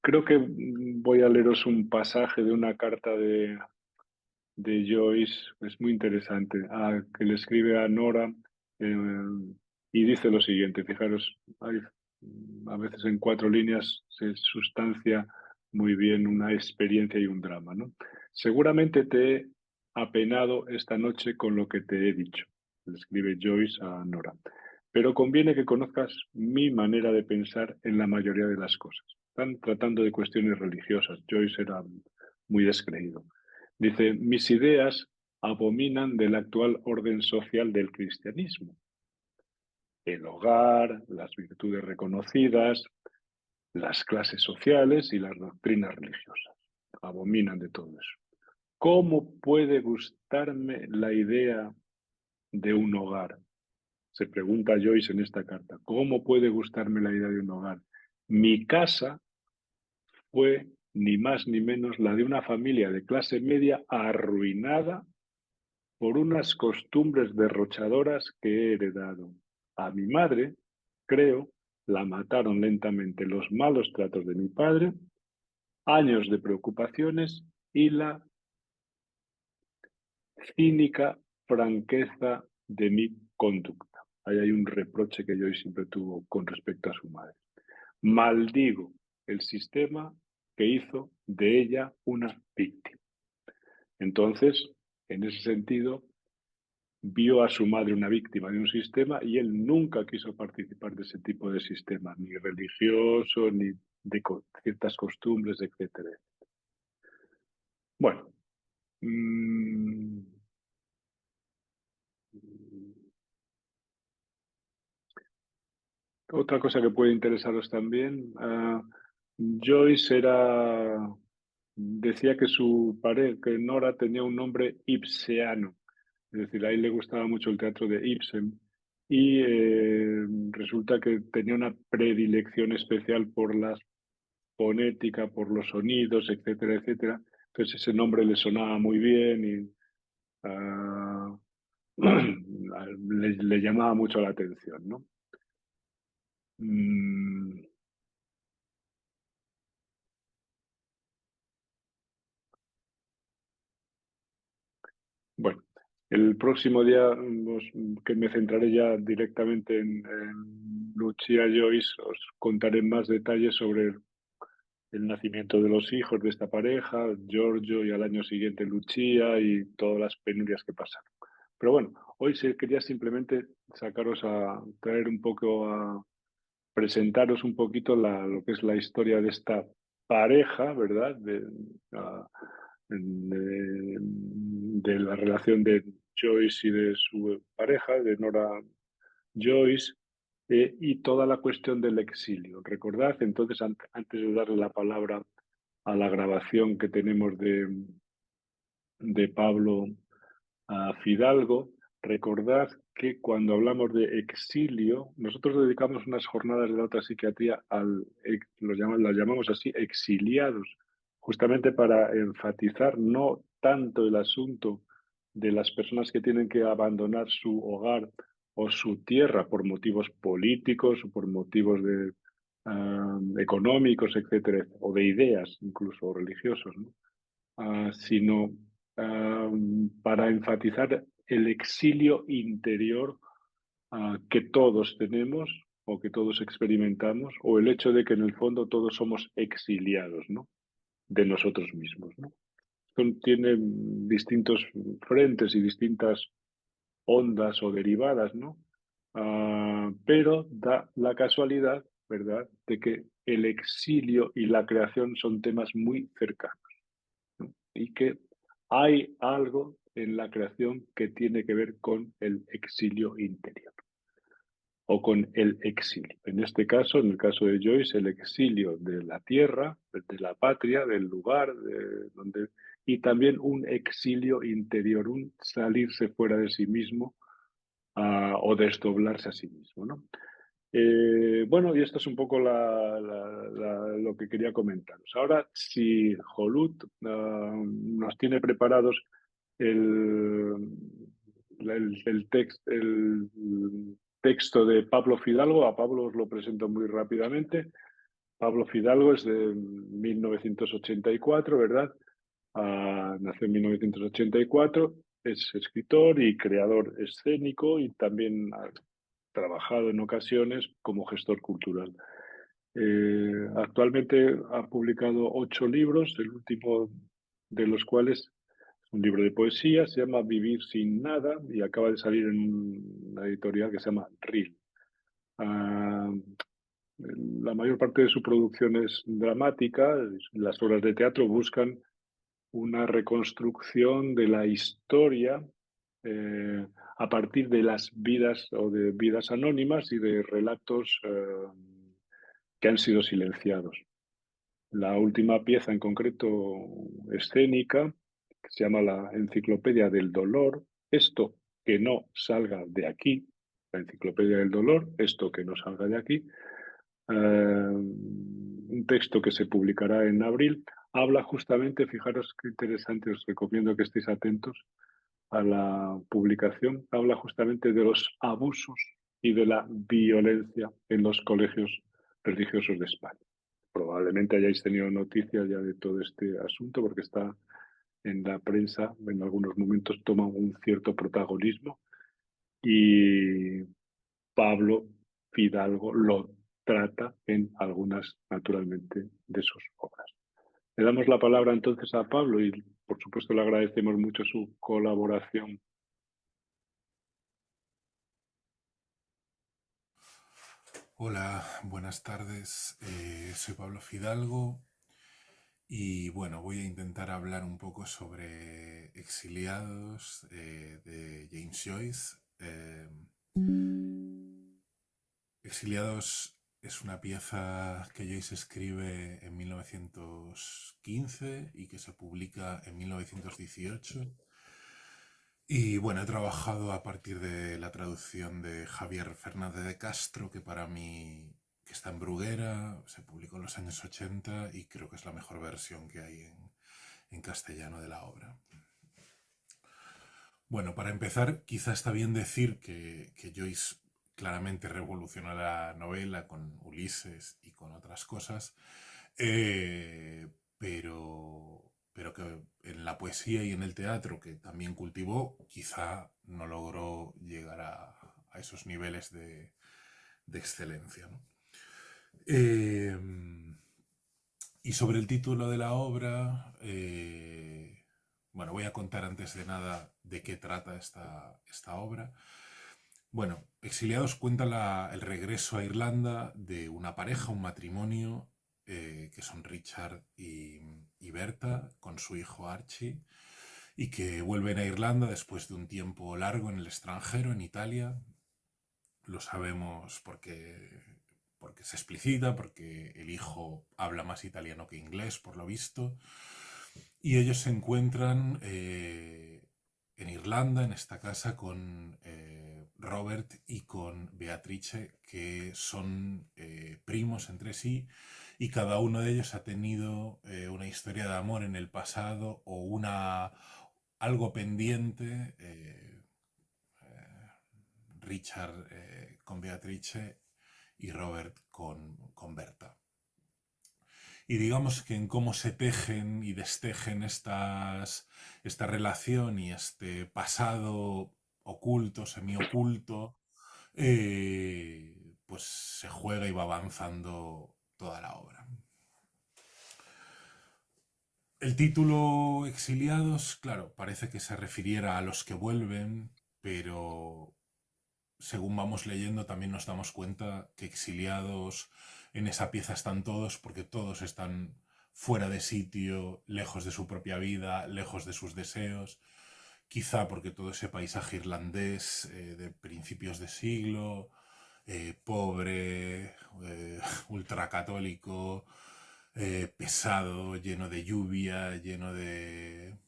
Creo que voy a leeros un pasaje de una carta de Joyce, es muy interesante, que le escribe a Nora, y dice lo siguiente, fijaros, a veces en 4 líneas se sustancia muy bien una experiencia y un drama, ¿no? Seguramente te he apenado esta noche con lo que te he dicho, le escribe Joyce a Nora, pero conviene que conozcas mi manera de pensar en la mayoría de las cosas. Están tratando de cuestiones religiosas, Joyce era muy descreído. Dice, mis ideas abominan del actual orden social del cristianismo. El hogar, las virtudes reconocidas, las clases sociales y las doctrinas religiosas. Abominan de todo eso. ¿Cómo puede gustarme la idea de un hogar? Se pregunta Joyce en esta carta. ¿Cómo puede gustarme la idea de un hogar? Mi casa fue ni más ni menos la de una familia de clase media arruinada por unas costumbres derrochadoras que he heredado. A mi madre, creo, la mataron lentamente los malos tratos de mi padre, años de preocupaciones y la cínica franqueza de mi conducta. Ahí hay un reproche que yo siempre tuvo con respecto a su madre. Maldigo el sistema que hizo de ella una víctima. Entonces, en ese sentido, vio a su madre una víctima de un sistema y él nunca quiso participar de ese tipo de sistema, ni religioso, ni de ciertas costumbres, etcétera. Bueno, mmm, otra cosa que puede interesaros también, Joyce decía que su pareja, que Nora tenía un nombre ibseano, es decir, a él le gustaba mucho el teatro de Ibsen y resulta que tenía una predilección especial por la fonética, por los sonidos, etcétera, etcétera. Entonces ese nombre le sonaba muy bien y ah, le llamaba mucho la atención, ¿no? Mm, bueno, el próximo día que me centraré ya directamente en Lucia Joyce, os contaré más detalles sobre el nacimiento de los hijos de esta pareja, Giorgio y al año siguiente Lucia y todas las penurias que pasaron. Pero bueno, hoy quería simplemente sacaros a traer un poco a presentaros un poquito lo que es la historia de esta pareja, ¿verdad? De la relación de Joyce y de su pareja, de Nora Joyce, y toda la cuestión del exilio. Recordad, entonces, antes de darle la palabra a la grabación que tenemos de Pablo a Fidalgo, recordad que cuando hablamos de exilio, nosotros dedicamos unas jornadas de la otra psiquiatría las llamamos así, exiliados, justamente para enfatizar no tanto el asunto de las personas que tienen que abandonar su hogar o su tierra por motivos políticos o por motivos económicos, etcétera, o de ideas incluso, o religiosos, ¿no? Sino para enfatizar el exilio interior que todos tenemos o que todos experimentamos, o el hecho de que en el fondo todos somos exiliados, ¿no? De nosotros mismos, ¿no? Tiene distintos frentes y distintas ondas o derivadas, ¿no? Pero da la casualidad, ¿verdad?, de que el exilio y la creación son temas muy cercanos, ¿no? Y que hay algo en la creación que tiene que ver con el exilio interior o con el exilio. En este caso, en el caso de Joyce, el exilio de la tierra, de la patria, del lugar, y también un exilio interior, un salirse fuera de sí mismo o desdoblarse a sí mismo, ¿no? Bueno, y esto es un poco lo que quería comentaros. Ahora, si Jolut nos tiene preparados el, el texto de Pablo Fidalgo, a Pablo os lo presento muy rápidamente. Pablo Fidalgo es de 1984, ¿verdad? Nació en 1984, es escritor y creador escénico y también ha trabajado en ocasiones como gestor cultural. Actualmente ha publicado 8 libros, el último de los cuales es un libro de poesía, se llama Vivir sin nada y acaba de salir en una editorial que se llama RIL. Ah, la mayor parte de su producción es dramática, las obras de teatro buscan una reconstrucción de la historia a partir de las vidas o de vidas anónimas y de relatos que han sido silenciados. La última pieza en concreto escénica, que se llama la Enciclopedia del Dolor, esto que no salga de aquí, la Enciclopedia del Dolor, esto que no salga de aquí, un texto que se publicará en abril, habla justamente, fijaros qué interesante, os recomiendo que estéis atentos a la publicación, habla justamente de los abusos y de la violencia en los colegios religiosos de España. Probablemente hayáis tenido noticias ya de todo este asunto porque está en la prensa, en algunos momentos toma un cierto protagonismo y Pablo Fidalgo lo trata en algunas, naturalmente, de sus obras. Le damos la palabra entonces a Pablo y, por supuesto, le agradecemos mucho su colaboración. Hola, buenas tardes. Soy Pablo Fidalgo y bueno, voy a intentar hablar un poco sobre Exiliados de James Joyce. Exiliados es una pieza que Joyce escribe en 1915 y que se publica en 1918. Y bueno, he trabajado a partir de la traducción de Javier Fernández de Castro, que para mí, que está en Bruguera, se publicó en los años 80 y creo que es la mejor versión que hay en castellano de la obra. Bueno, para empezar, quizá está bien decir que Joyce claramente revolucionó la novela con Ulises y con otras cosas, pero que en la poesía y en el teatro, que también cultivó, quizá no logró llegar a esos niveles de excelencia, ¿no? Eh, y sobre el título de la obra, bueno, voy a contar antes de nada de qué trata esta obra. Bueno, Exiliados cuenta el regreso a Irlanda de una pareja, un matrimonio, que son Richard y Berta, con su hijo Archie, y que vuelven a Irlanda después de un tiempo largo en el extranjero, en Italia. Lo sabemos porque se explicita, porque el hijo habla más italiano que inglés, por lo visto. Y ellos se encuentran en Irlanda, en esta casa, con Robert y con Beatrice, que son primos entre sí, y cada uno de ellos ha tenido una historia de amor en el pasado o algo pendiente. Richard con Beatrice y Robert con Berta. Y digamos que en cómo se tejen y destejen esta relación y este pasado oculto, semioculto, pues se juega y va avanzando toda la obra. El título Exiliados, claro, parece que se refiriera a los que vuelven, pero según vamos leyendo también nos damos cuenta que exiliados en esa pieza están todos porque todos están fuera de sitio, lejos de su propia vida, lejos de sus deseos, quizá porque todo ese paisaje irlandés de principios de siglo, pobre, ultracatólico, pesado, lleno de lluvia, lleno de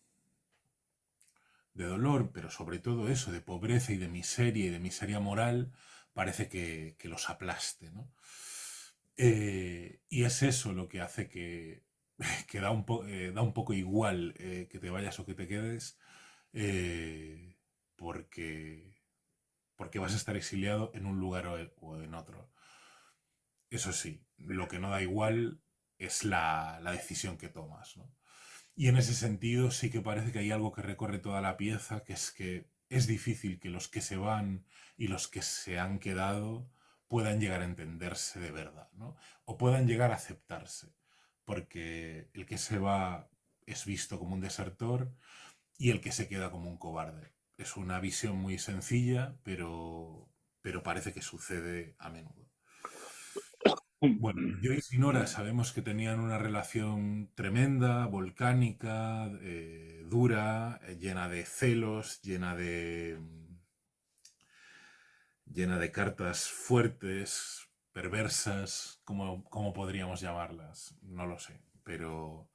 dolor, pero sobre todo eso, de pobreza y de miseria moral, parece que los aplaste, ¿no? Y es eso lo que hace que da un poco igual que te vayas o que te quedes, eh, porque, porque vas a estar exiliado en un lugar o en otro. Eso sí, lo que no da igual es la decisión que tomas, ¿no? Y en ese sentido sí que parece que hay algo que recorre toda la pieza, que es difícil que los que se van y los que se han quedado puedan llegar a entenderse de verdad, ¿no? O puedan llegar a aceptarse, porque el que se va es visto como un desertor y el que se queda como un cobarde. Es una visión muy sencilla, pero parece que sucede a menudo. Bueno, Joyce y Nora sabemos que tenían una relación tremenda, volcánica, dura, llena de celos, llena de cartas fuertes, perversas, ¿cómo podríamos llamarlas? No lo sé, pero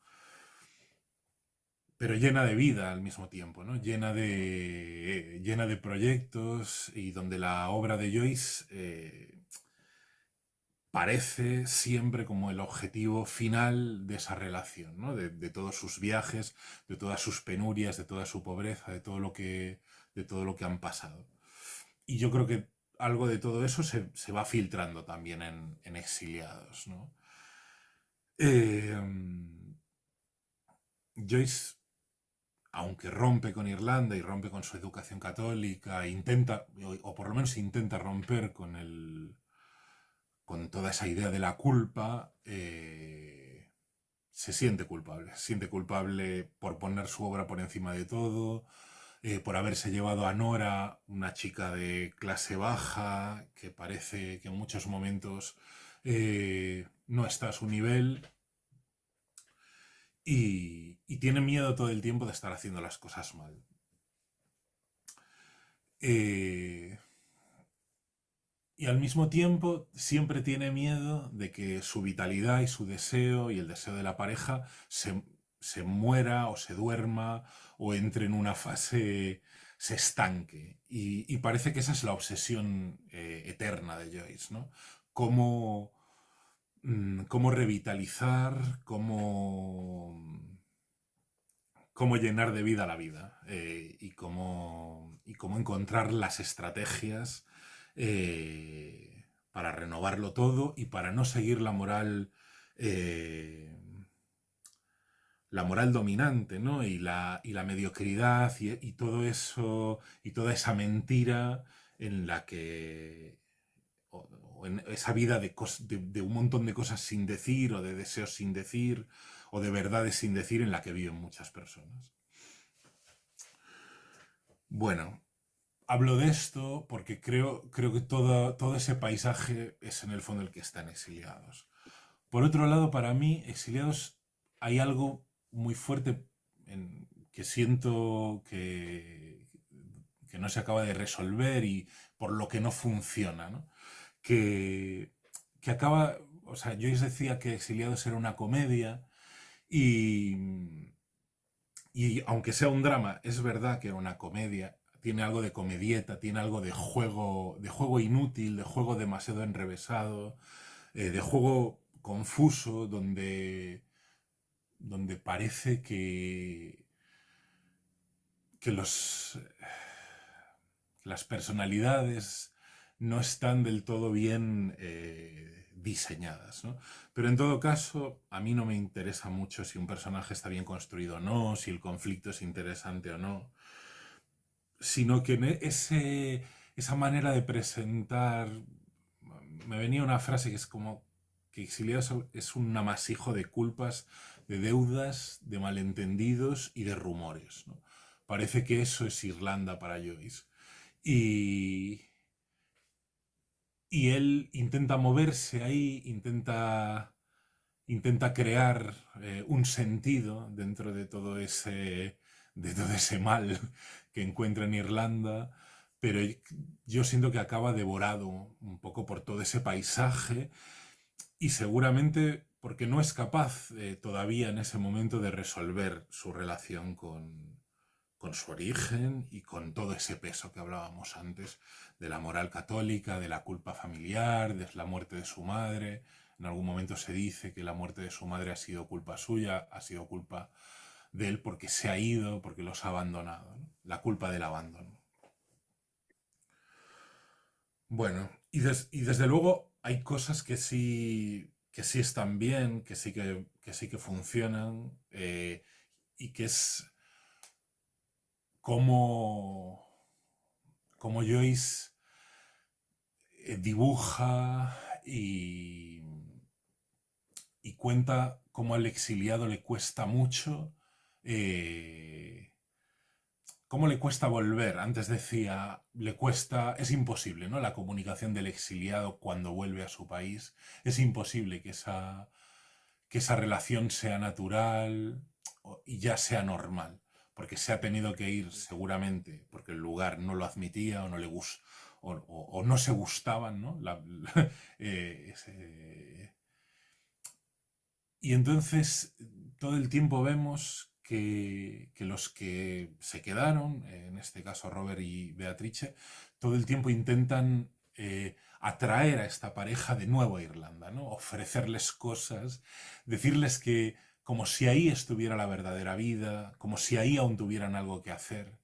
llena de vida al mismo tiempo, ¿no? Llena de proyectos y donde la obra de Joyce parece siempre como el objetivo final de esa relación, ¿no? De todos sus viajes, de todas sus penurias, de toda su pobreza, de todo lo que han pasado. Y yo creo que algo de todo eso se va filtrando también en Exiliados, ¿no? Eh, Joyce, aunque rompe con Irlanda y rompe con su educación católica, o por lo menos intenta romper con toda esa idea de la culpa, se siente culpable por poner su obra por encima de todo, por haberse llevado a Nora, una chica de clase baja, que parece que en muchos momentos no está a su nivel, y tiene miedo todo el tiempo de estar haciendo las cosas mal. Eh, y al mismo tiempo siempre tiene miedo de que su vitalidad y su deseo y el deseo de la pareja se muera o se duerma o entre en una fase, se estanque. Y parece que esa es la obsesión eterna de Joyce, ¿no? Cómo, cómo revitalizar, cómo llenar de vida la vida y cómo encontrar las estrategias para renovarlo todo y para no seguir eh, la moral dominante, ¿no? Y la mediocridad y todo eso y toda esa mentira en la que o en esa vida de un montón de cosas sin decir o de deseos sin decir o de verdades sin decir en la que viven muchas personas. Bueno, hablo de esto porque creo que todo ese paisaje es en el fondo el que están exiliados. Por otro lado, para mí, exiliados, hay algo muy fuerte que siento que no se acaba de resolver y por lo que no funciona, ¿no? Que, que acaba, o sea, Joyce decía que Exiliados era una comedia y, y aunque sea un drama, es verdad que era una comedia, tiene algo de comedieta, tiene algo de juego inútil, de juego demasiado enrevesado, de juego confuso, donde parece que las personalidades no están del todo bien diseñadas, ¿no? Pero en todo caso, a mí no me interesa mucho si un personaje está bien construido o no, si el conflicto es interesante o no, sino que esa manera de presentar, me venía una frase que es como que Exiliados es un amasijo de culpas, de deudas, de malentendidos y de rumores, ¿no? Parece que eso es Irlanda para Joyce. Y, y él intenta moverse ahí, intenta crear un sentido dentro de de todo ese mal que encuentra en Irlanda, pero yo siento que acaba devorado un poco por todo ese paisaje y seguramente porque no es capaz todavía en ese momento de resolver su relación con su origen y con todo ese peso que hablábamos antes de la moral católica, de la culpa familiar, de la muerte de su madre. En algún momento se dice que la muerte de su madre ha sido culpa suya, ha sido culpa de él porque se ha ido, porque los ha abandonado, ¿no? La culpa del abandono. Bueno, y desde luego hay cosas que sí están bien, que sí que funcionan, y que es como, como Joyce dibuja y cuenta cómo al exiliado le cuesta mucho, eh, cómo le cuesta volver. Antes decía, le cuesta, es imposible, ¿no? La comunicación del exiliado cuando vuelve a su país. Es imposible que esa relación sea natural y ya sea normal, porque se ha tenido que ir seguramente porque el lugar no lo admitía o no le gustaba. O no se gustaban, ¿no? Y entonces todo el tiempo vemos que los que se quedaron, en este caso Robert y Beatrice, todo el tiempo intentan atraer a esta pareja de nuevo a Irlanda, ¿no? Ofrecerles cosas, decirles que como si ahí estuviera la verdadera vida, como si ahí aún tuvieran algo que hacer.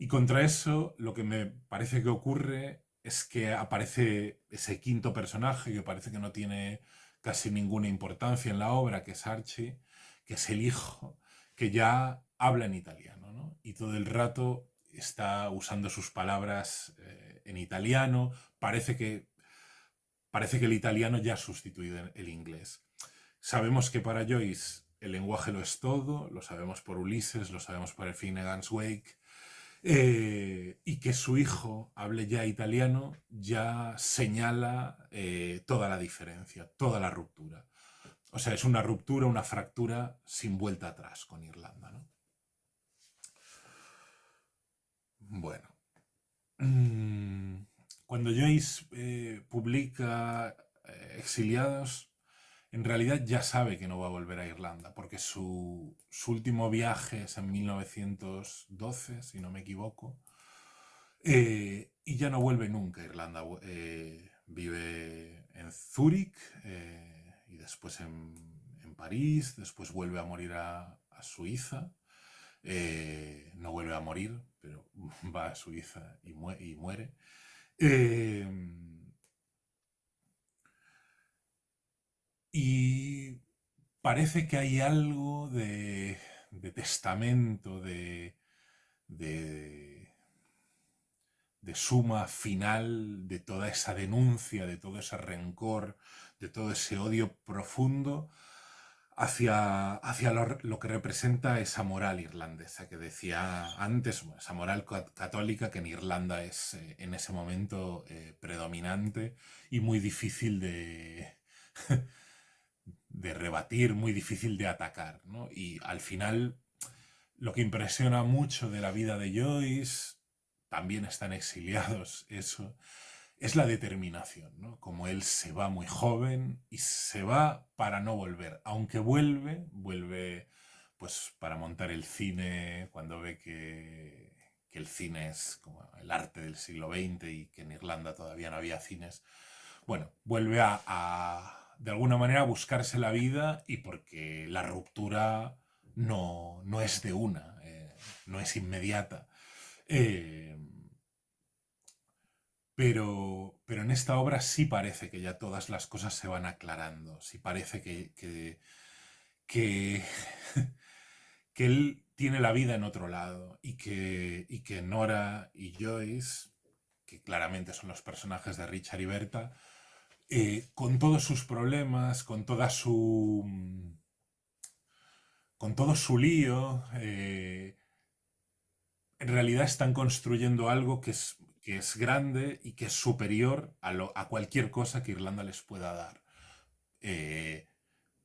Y contra eso, lo que me parece que ocurre es que aparece ese quinto personaje que parece que no tiene casi ninguna importancia en la obra, que es Archie, que es el hijo, que ya habla en italiano, ¿no? Y todo el rato está usando sus palabras en italiano. Parece que el italiano ya ha sustituido el inglés. Sabemos que para Joyce el lenguaje lo es todo, lo sabemos por Ulises, lo sabemos por el Finnegan's Wake, y que su hijo hable ya italiano ya señala toda la diferencia, toda la ruptura. O sea, es una ruptura, una fractura sin vuelta atrás con Irlanda, ¿no? Bueno. Cuando Joyce publica Exiliados, en realidad ya sabe que no va a volver a Irlanda, porque su último viaje es en 1912, si no me equivoco, y ya no vuelve nunca a Irlanda. Vive en Zúrich y después en París, después vuelve a morir a Suiza. No vuelve a morir, pero va a Suiza y muere. Eh, y parece que hay algo de testamento, de, de suma final de toda esa denuncia, de todo ese rencor, de todo ese odio profundo hacia lo que representa esa moral irlandesa que decía antes, esa moral católica que en Irlanda es en ese momento predominante y muy difícil de rebatir, muy difícil de atacar, ¿no? Y al final lo que impresiona mucho de la vida de Joyce, también están exiliados, eso, es la determinación, ¿no? Como él se va muy joven y se va para no volver, aunque vuelve pues para montar el cine cuando ve que el cine es como el arte del siglo XX y que en Irlanda todavía no había cines. Bueno, vuelve de alguna manera a buscarse la vida y porque la ruptura no es de una, no es inmediata. Eh, pero en esta obra sí parece que ya todas las cosas se van aclarando, sí parece que, que él tiene la vida en otro lado y que Nora y Joyce, que claramente son los personajes de Richard y Berta, con todos sus problemas, con todo su lío, en realidad están construyendo algo que es grande y que es superior a cualquier cosa que Irlanda les pueda dar. Eh,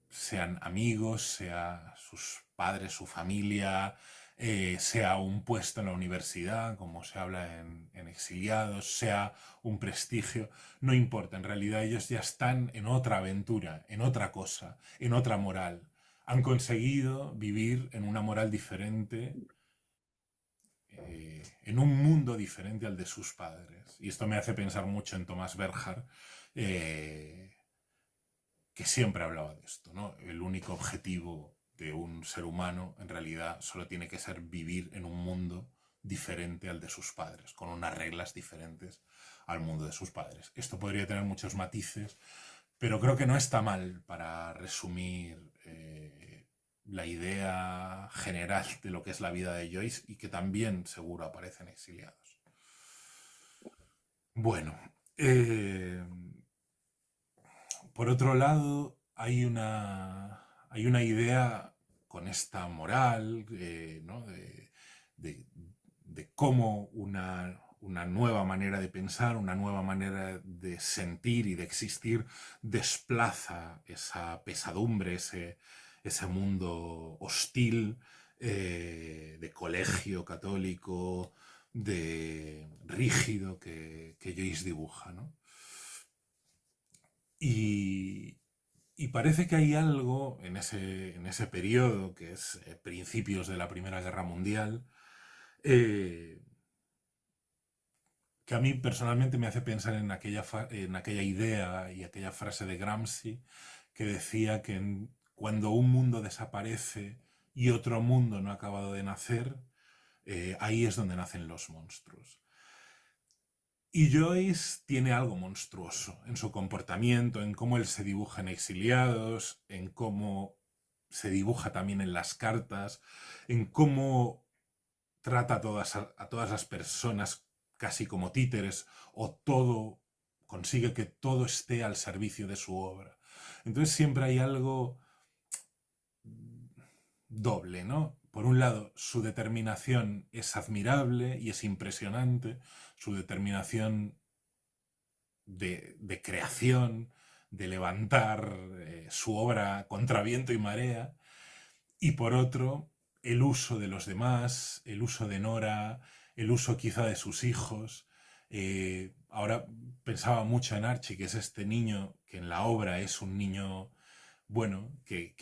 Sean amigos, sea sus padres, su familia, sea un puesto en la universidad, como se habla en Exiliados, sea un prestigio, no importa, en realidad ellos ya están en otra aventura, en otra cosa, en otra moral. Han conseguido vivir en una moral diferente, en un mundo diferente al de sus padres. Y esto me hace pensar mucho en Thomas Berger, eh, que siempre hablaba de esto, ¿no? El único objetivo de un ser humano en realidad solo tiene que ser vivir en un mundo diferente al de sus padres, con unas reglas diferentes al mundo de sus padres. Esto podría tener muchos matices, pero creo que no está mal para resumir la idea general de lo que es la vida de Joyce y que también seguro aparecen exiliados. Bueno, por otro lado, hay una idea con esta moral, ¿no? de- de cómo una nueva manera de pensar, una nueva manera de sentir y de existir desplaza esa pesadumbre, ese mundo hostil de colegio católico, de rígido que Joyce dibuja, ¿no? Y, y parece que hay algo en ese periodo, que es principios de la Primera Guerra Mundial, eh, que a mí personalmente me hace pensar en aquella idea y aquella frase de Gramsci que decía que cuando un mundo desaparece y otro mundo no ha acabado de nacer, ahí es donde nacen los monstruos. Y Joyce tiene algo monstruoso en su comportamiento, en cómo él se dibuja en Exiliados, en cómo se dibuja también en las cartas, en cómo trata a todas las personas casi como títeres o todo, consigue que todo esté al servicio de su obra. Entonces siempre hay algo doble, ¿no? Por un lado, su determinación es admirable y es impresionante, su determinación de creación, de levantar su obra contra viento y marea, y por otro, el uso de los demás, el uso de Nora, el uso quizá de sus hijos. Ahora pensaba mucho en Archie, que es este niño que en la obra es un niño, bueno, que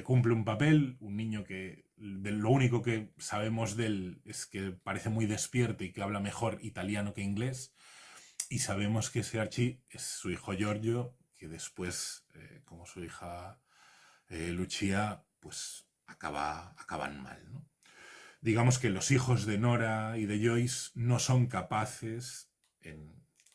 cumple un papel, un niño que de lo único que sabemos de él es que parece muy despierto y que habla mejor italiano que inglés, y sabemos que ese Archie es su hijo Giorgio, que después, como su hija Lucia, pues acaban mal, ¿no? Digamos que los hijos de Nora y de Joyce no son capaces,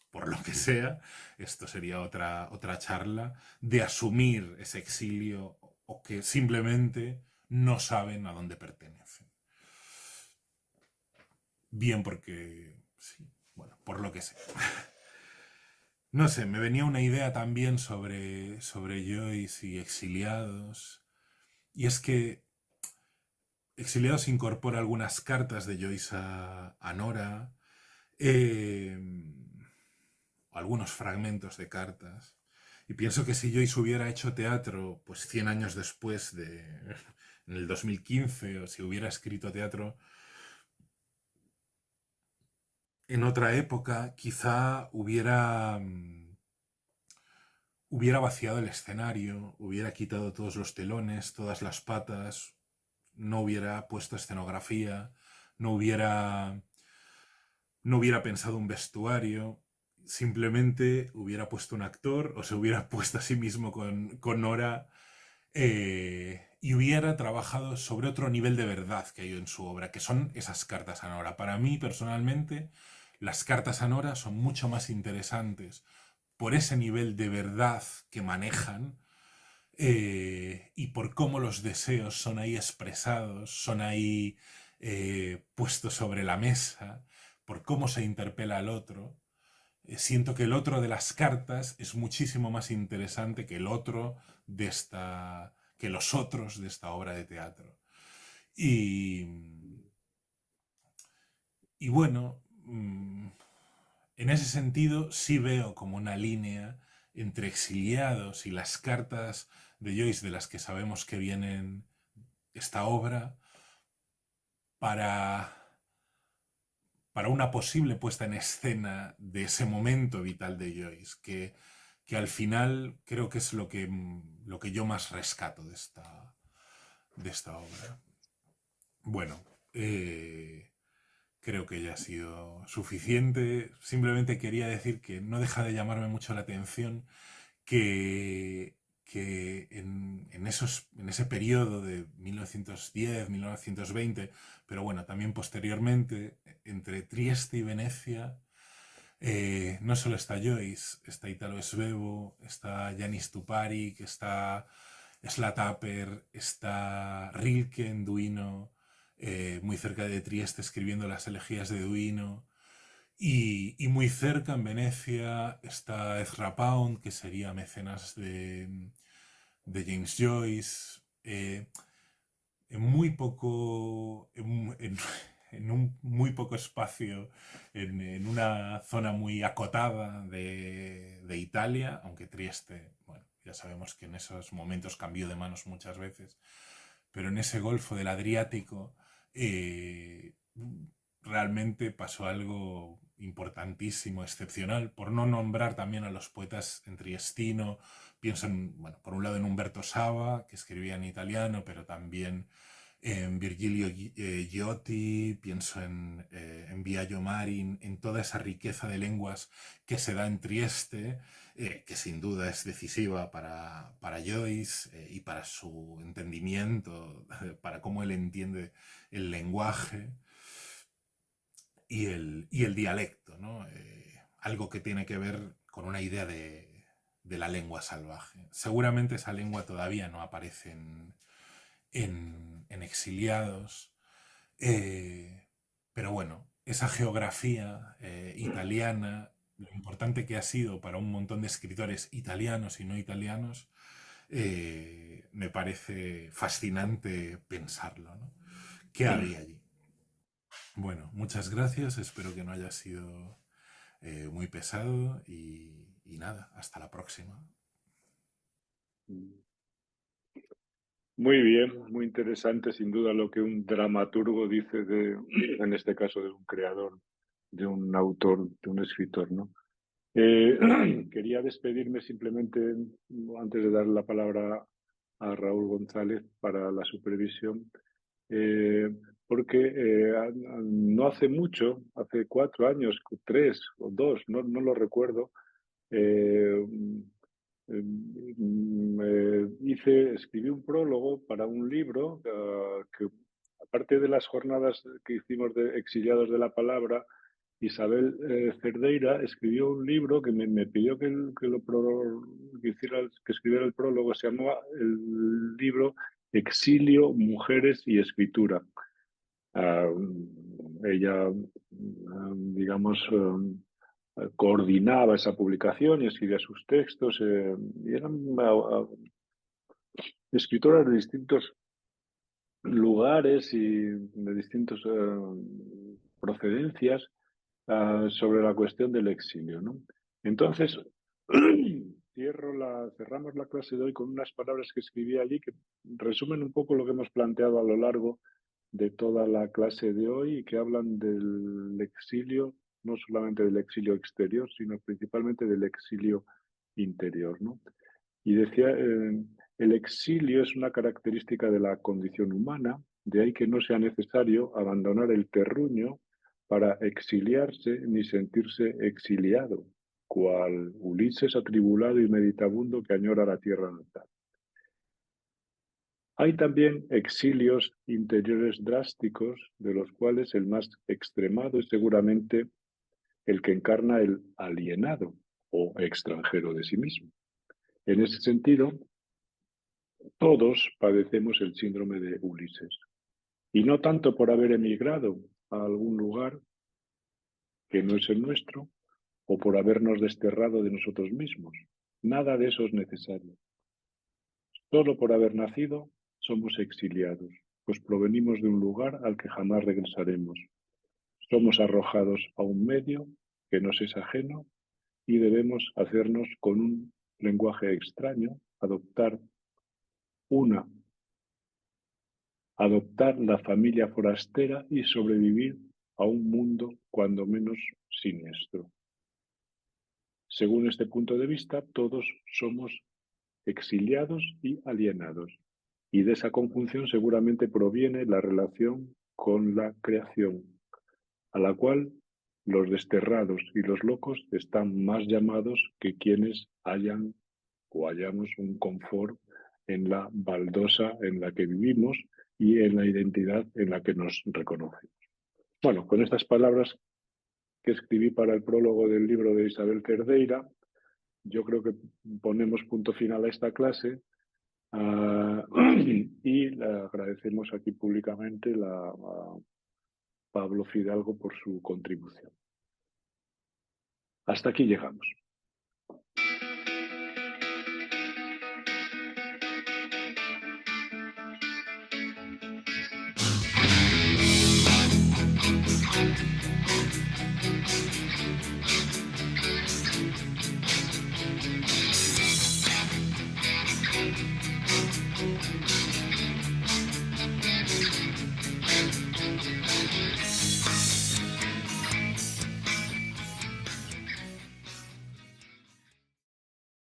por lo que sea, esto sería otra charla, de asumir ese exilio o que simplemente no saben a dónde pertenecen. Bien porque, sí, bueno, por lo que sea. No sé, me venía una idea también sobre Joyce y exiliados. Y es que Exiliados incorpora algunas cartas de Joyce a Nora, eh, algunos fragmentos de cartas. Y pienso que si Joyce hubiera hecho teatro, pues 100 años después en el 2015, o si hubiera escrito teatro en otra época, quizá hubiera vaciado el escenario, hubiera quitado todos los telones, todas las patas, no hubiera puesto escenografía, no hubiera, no hubiera pensado un vestuario, simplemente hubiera puesto un actor o se hubiera puesto a sí mismo con Nora, y hubiera trabajado sobre otro nivel de verdad que hay en su obra, que son esas cartas a Nora. Para mí, personalmente, las cartas a Nora son mucho más interesantes por ese nivel de verdad que manejan, y por cómo los deseos son ahí expresados, son ahí puestos sobre la mesa, por cómo se interpela al otro. Siento que el otro de las cartas es muchísimo más interesante que el otro que los otros de esta obra de teatro. Y, y bueno, en ese sentido sí veo como una línea entre exiliados y las cartas de Joyce de las que sabemos que vienen esta obra, para, para una posible puesta en escena de ese momento vital de Joyce, que al final creo que es lo que yo más rescato de esta obra. Bueno, creo que ya ha sido suficiente. Simplemente quería decir que no deja de llamarme mucho la atención que, que en ese periodo de 1910, 1920, pero bueno, también posteriormente, entre Trieste y Venecia, no solo está Joyce, está Italo Svevo, está Yanis Tuparik, está Slataper, está Rilke en Duino, muy cerca de Trieste escribiendo las elegías de Duino. Y muy cerca, en Venecia, está Ezra Pound, que sería mecenas de James Joyce. En muy poco, en un muy poco espacio, en una zona muy acotada de Italia, aunque Trieste, bueno, ya sabemos que en esos momentos cambió de manos muchas veces, pero en ese Golfo del Adriático realmente pasó algo importantísimo, excepcional, por no nombrar también a los poetas en triestino. Pienso en, bueno, por un lado en Umberto Saba, que escribía en italiano, pero también en Virgilio Giotti, pienso en Biagio Marin, en toda esa riqueza de lenguas que se da en Trieste, que sin duda es decisiva para Joyce y para su entendimiento, para cómo él entiende el lenguaje y el dialecto, ¿no? Algo que tiene que ver con una idea de la lengua salvaje. Seguramente esa lengua todavía no aparece en Exiliados, pero bueno, esa geografía italiana, lo importante que ha sido para un montón de escritores italianos y no italianos, me parece fascinante pensarlo, ¿no? ¿Qué había allí? Bueno, muchas gracias, espero que no haya sido muy pesado y nada, hasta la próxima. Muy bien, muy interesante, sin duda, lo que un dramaturgo dice en este caso, de un creador, de un autor, de un escritor, ¿no? Quería despedirme simplemente, antes de dar la palabra a Raúl González para la supervisión, porque no hace mucho, hace 4 años, 3 o 2, no lo recuerdo, eh, escribí un prólogo para un libro que, aparte de las jornadas que hicimos de Exiliados de la Palabra, Isabel Cerdeira escribió un libro que me pidió que escribiera el prólogo. Se llamaba el libro Exilio, Mujeres y Escritura. Ella, digamos, coordinaba esa publicación y escribía sus textos. Y eran escritoras de distintos lugares y de distintas procedencias sobre la cuestión del exilio, ¿no? Entonces, cerramos la clase de hoy con unas palabras que escribí allí que resumen un poco lo que hemos planteado a lo largo de toda la clase de hoy y que hablan del exilio, no solamente del exilio exterior, sino principalmente del exilio interior, ¿no? Y decía, el exilio es una característica de la condición humana, de ahí que no sea necesario abandonar el terruño para exiliarse ni sentirse exiliado, cual Ulises atribulado y meditabundo que añora la tierra natal. Hay también exilios interiores drásticos, de los cuales el más extremado es seguramente el que encarna el alienado o extranjero de sí mismo. En ese sentido, todos padecemos el síndrome de Ulises, y no tanto por haber emigrado a algún lugar que no es el nuestro, o por habernos desterrado de nosotros mismos. Nada de eso es necesario. Solo por haber nacido somos exiliados, pues provenimos de un lugar al que jamás regresaremos. Somos arrojados a un medio que nos es ajeno y debemos hacernos con un lenguaje extraño, adoptar una adoptar la familia forastera y sobrevivir a un mundo cuando menos siniestro. Según este punto de vista, todos somos exiliados y alienados, y de esa conjunción seguramente proviene la relación con la creación, a la cual los desterrados y los locos están más llamados que quienes hayan o hallamos un confort en la baldosa en la que vivimos y en la identidad en la que nos reconocemos. Bueno, con estas palabras que escribí para el prólogo del libro de Isabel Cerdeira, yo creo que ponemos punto final a esta clase. Y le agradecemos aquí públicamente a Pablo Fidalgo por su contribución. Hasta aquí llegamos.